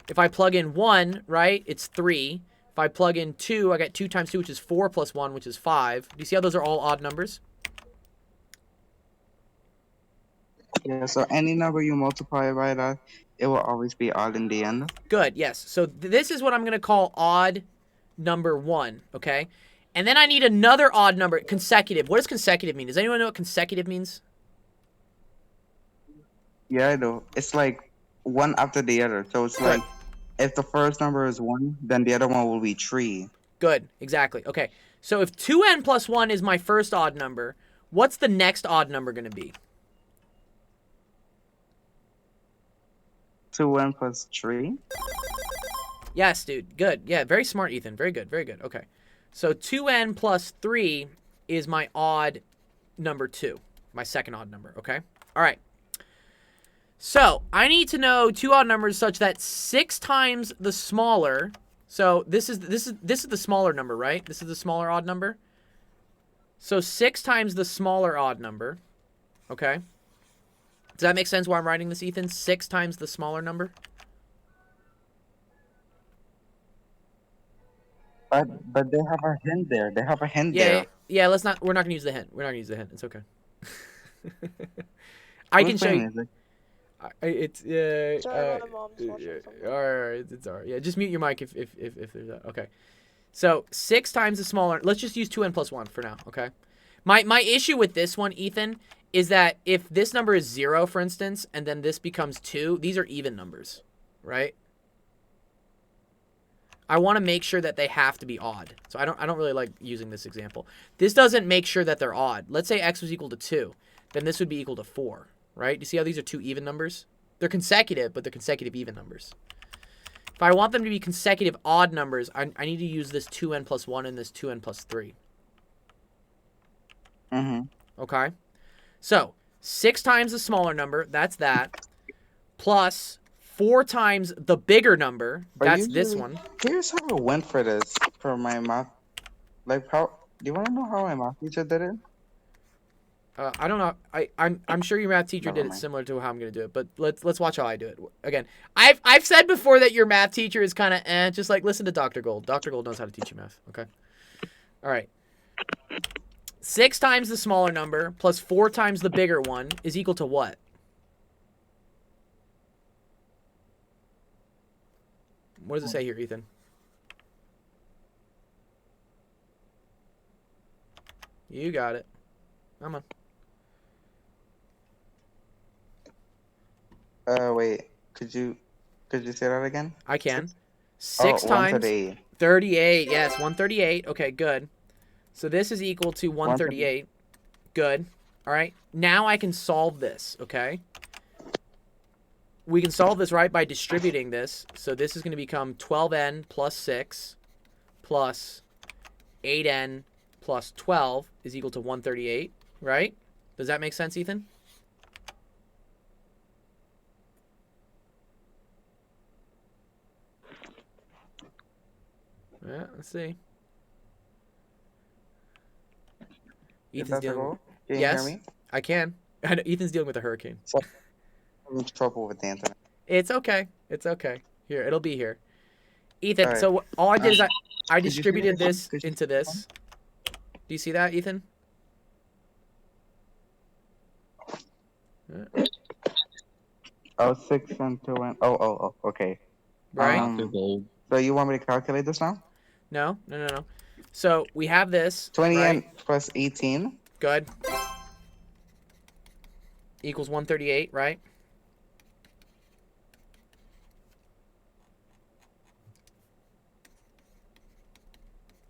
If I plug in 1, right, it's 3. If I plug in 2, I get 2 times 2, which is 4 plus 1, which is 5. Do you see how those are all odd numbers? Yeah, so any number you multiply by that, it will always be odd in the end. Good, yes. So this is what I'm going to call odd number 1, okay? And then I need another odd number, consecutive. What does consecutive mean? Does anyone know what consecutive means? Yeah, I do. It's like one after the other. So it's like if the first number is 1, then the other one will be 3. Good, exactly. Okay, so if 2n plus 1 is my first odd number, what's the next odd number going to be? 2n plus 3. Yes, dude. Good. Yeah, very smart, Ethan. Very good. Very good. Okay. So 2n plus 3 is my odd number 2. My second odd number, okay? All right. So I need to know 2 odd numbers such that 6 times the smaller. So this is the smaller number, right? This is the smaller odd number. So 6 times the smaller odd number. Okay. Does that make sense why I'm writing this, Ethan? 6 times the smaller number? But they have a hint there. They have a hint Yeah, there. yeah, we're not gonna use the hint. We're not gonna use the hint. It's okay. I can Who's show playing you. music? It's Sorry, my mom's watching something. all right, it's all right. Yeah, just mute your mic if there's that. Okay. So 6 times the smaller. Let's just use 2n plus 1 for now. Okay. My issue with this one, Ethan, is that if this number is 0, for instance, and then this becomes 2, these are even numbers, right? I want to make sure that they have to be odd. So I don't really like using this example. This doesn't make sure that they're odd. Let's say x was equal to 2. Then this would be equal to 4, right? You see how these are 2 even numbers? They're consecutive, but they're consecutive even numbers. If I want them to be consecutive odd numbers, I need to use this 2n plus 1 and this 2n plus 3. Mm-hmm. Okay? So 6 times the smaller number, that's that, plus 4 times the bigger number, that's this one. Here's how I went for this for my math. Like how? Do you want to know how my math teacher did it? I don't know. I'm sure your math teacher Never did it mind. similar to how I'm gonna do it, but let's watch how I do it. Again, I've said before that your math teacher is kind of just like listen to Dr. Gold. Dr. Gold knows how to teach you math. Okay. All right. 6 times the smaller number plus 4 times the bigger one is equal to what? What does it say here, Ethan? You got it. Come on. Wait. Could you say that again? I can. 6 Oh, times 138. 38. Yes, 138. Okay, good. So this is equal to 138. Good. All right. Now I can solve this, okay? We can solve this, right, by distributing this. So this is going to become 12n plus 6 plus 8n plus 12 is equal to 138, right? Does that make sense, Ethan? Yeah, let's see. Is Ethan's that the dealing. goal? Can you Yes, hear me? I can. I know Ethan's dealing with a hurricane. I'm in trouble with the internet. It's okay. It's okay. Here, it'll be here. Ethan, All right. so all I did is I could you see distributed this? this Could you into this. Do you see that, Ethan? Oh, 6 and 2 and oh, okay. Right? So you want me to calculate this now? No. So we have this. 20 right? and plus 18. Good. Equals 138, right?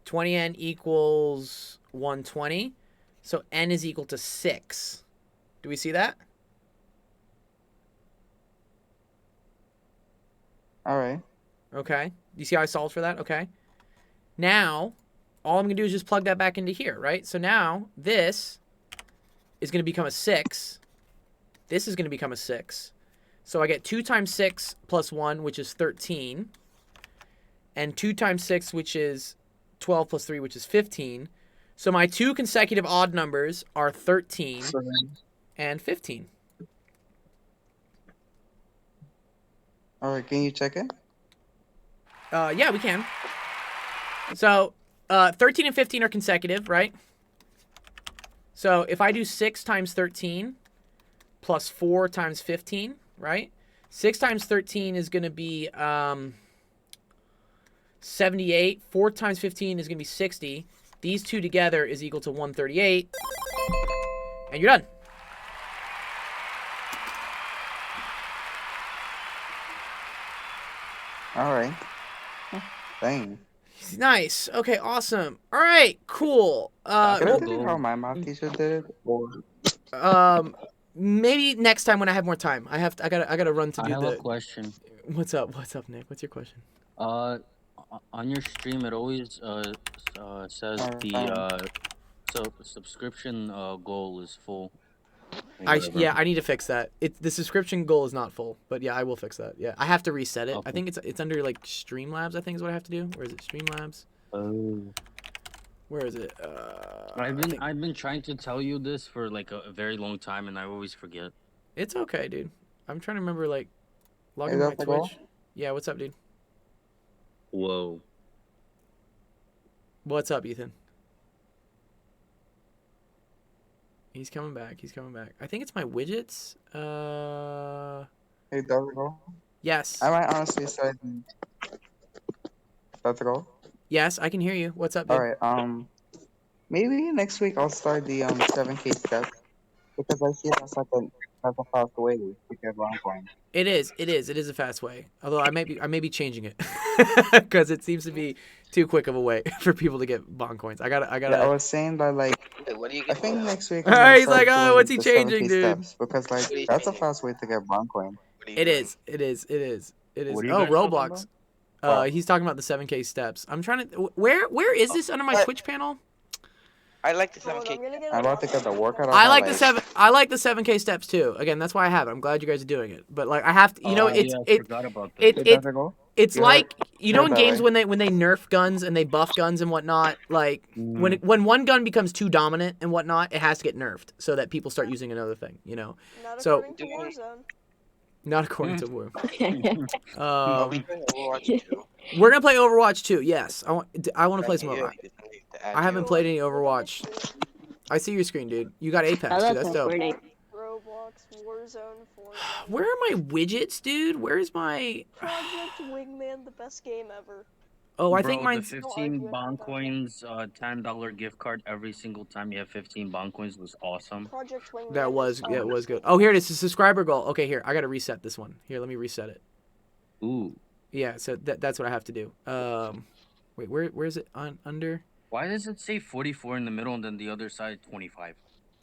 (20n) equals 120. So n is equal to 6. Do we see that? All right. Okay. Do you see how I solved for that? Okay. Now, all I'm going to do is just plug that back into here, right? So now, this is going to become a 6. This is going to become a 6. So I get 2 times 6 plus 1, which is 13. And 2 times 6, which is 12 plus 3, which is 15. So my 2 consecutive odd numbers are 13 and 15. All right. Can you check it? Yeah, we can. So 13 and 15 are consecutive, right? So if I do 6 times 13 plus 4 times 15, right? 6 times 13 is going to be 78. 4 times 15 is going to be 60. These two together is equal to 138. And you're done. All right. Dang. Nice. Okay, awesome. All right, cool. Can I tell you how my math teacher did it? Or Maybe next time when I have more time. I gotta run to do I have the. a question. What's up, Nick? What's your question? On your stream, it always says the subscription goal is full. or whatever. Yeah, I need to fix that. The subscription goal is not full, but yeah, I will fix that. Yeah, I have to reset it. I Okay. think it's under like Streamlabs. I think is what I have to do. Where is it? Streamlabs. Oh. Where is it? I've been trying to tell you this for like a very long time, and I always forget. It's okay, dude. I'm trying to remember like log Is into my that the goal? Twitch. Yeah, what's up, dude? Whoa. What's up, Ethan? He's coming back. He's coming back. I think it's my widgets. Hey, does it go? Yes. I might honestly say. Does it go? Yes, I can hear you. What's up, dude? All right. Maybe next week I'll start the 7K steps because I see that's a fast way to get Boncoin. It is a fast way. Although I may be changing it because it seems to be too quick of a way for people to get bond coins. I gotta. Yeah, I was saying that like Wait, what do you I get? think next week. He's like, oh, what's he changing, dude? Steps because like that's a fast way to get Boncoin. It is. Oh, What are you guys talking Roblox. about? He's talking about the 7K steps. I'm trying to. Where is this under my Twitch panel? I like the Hold on, 7K. I'm gonna get I'm a about to get the workout. I like the 7K steps too. Again, that's why I have it. I'm glad you guys are doing it. But like I have to, I forgot about that. it's Yeah. like you know in that games way. when they nerf guns and they buff guns and whatnot, like when one gun becomes too dominant and whatnot, it has to get nerfed so that people start using another thing, Not So- according to Warzone. Not according to War. Are we playing Overwatch 2? We're gonna play Overwatch 2. Yes, I want to play some Overwatch. I haven't played any Overwatch. I see your screen, dude. You got I Apex, love dude. That's that dope. Fortnite. Roblox, Warzone, Fortnite. Where are my widgets, dude? Where's my? Project Wingman, the best game ever. Oh, I Bro, think mine's. the 15 bond coins, $10 gift card every single time you have 15 bond coins was awesome. Project Wingman. That was is it was good. Oh, here it is. The subscriber goal. Okay, here I gotta reset this one. Here, let me reset it. Ooh. Yeah, so that's what I have to do. Wait, where is it on under? Why does it say 44 in the middle and then the other side 25?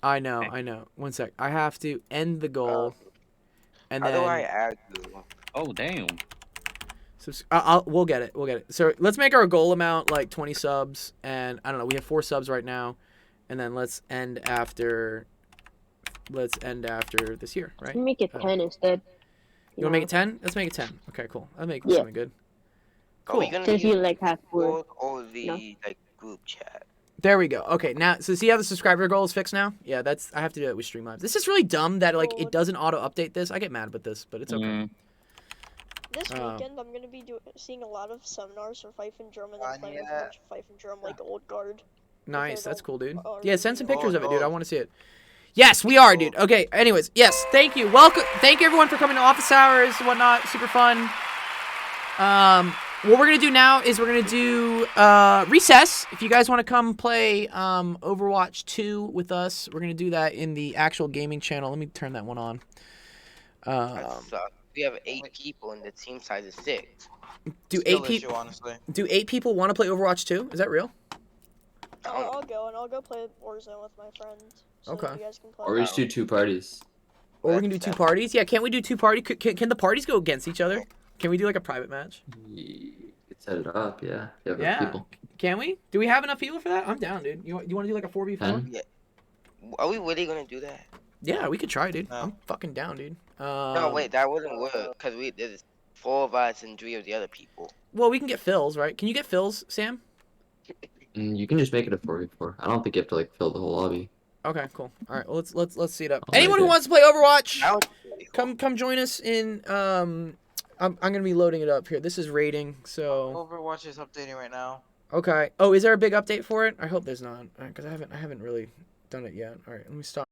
I know. 1 sec. I have to end the goal, and How then do I add you? Oh, damn. we'll get it. We'll get it. So let's make our goal amount like 20 subs, and I don't know. We have 4 subs right now, and then let's end after this year, right? Make it 10 instead. You want to make it 10? Let's make it 10. Okay, cool. I'll make Yeah. something good. Are we Cool. gonna Since use you like have Discord 4. or the No. like group chat? There we go. Okay, now so see how the subscriber goal is fixed now? Yeah, I have to do it with Streamlabs. This is really dumb that like it doesn't auto update this. I get mad with this, but it's okay. Mm. This Um, weekend, I'm gonna be seeing a lot of seminars for Fife and Drum and then playing with a yeah. bunch of Fife and Drum like old guard. Nice, I that's don't cool, dude. already Yeah, send some know. pictures of it, dude. I Oh. want to see it. Yes, we are, dude. Okay. Anyways, yes. Thank you. Welcome. Thank you everyone for coming to office hours and whatnot. Super fun. What we're gonna do now is we're gonna do recess. If you guys want to come play Overwatch 2 with us, we're gonna do that in the actual gaming channel. Let me turn that one on. That sucks. We have 8 people and the team size is 6. Do Skill 8 people? issue, honestly. Do 8 people want to play Overwatch 2? Is that real? I'll go and I'll go play Warzone with my friend. So that Okay. you guys can play. Or we should do 2 parties. Or we can do 2 parties. Yeah, can't we do 2 party? Can the parties go against each other? Can we do like a private match? You could set it up, yeah. If you have Yeah. enough people. Can we? Do we have enough people for that? I'm down, dude. You want to do like a 4v4? 10? Are we really gonna do that? Yeah, we could try, dude. No. I'm fucking down, dude. No, wait, that wouldn't work because there's 4 of us and 3 of the other people. Well, we can get fills, right? Can you get fills, Sam? You can just make it a 4v4. I don't think you have to like fill the whole lobby. Okay, cool. All right, well, let's see it up. I'll Anyone make who it. wants to play Overwatch, That would be really cool. come join us in. I'm gonna be loading it up here. This is rating, so Overwatch is updating right now. okay. Oh, is there a big update for it? I hope there's not, because I haven't really done it yet. All right, let me stop.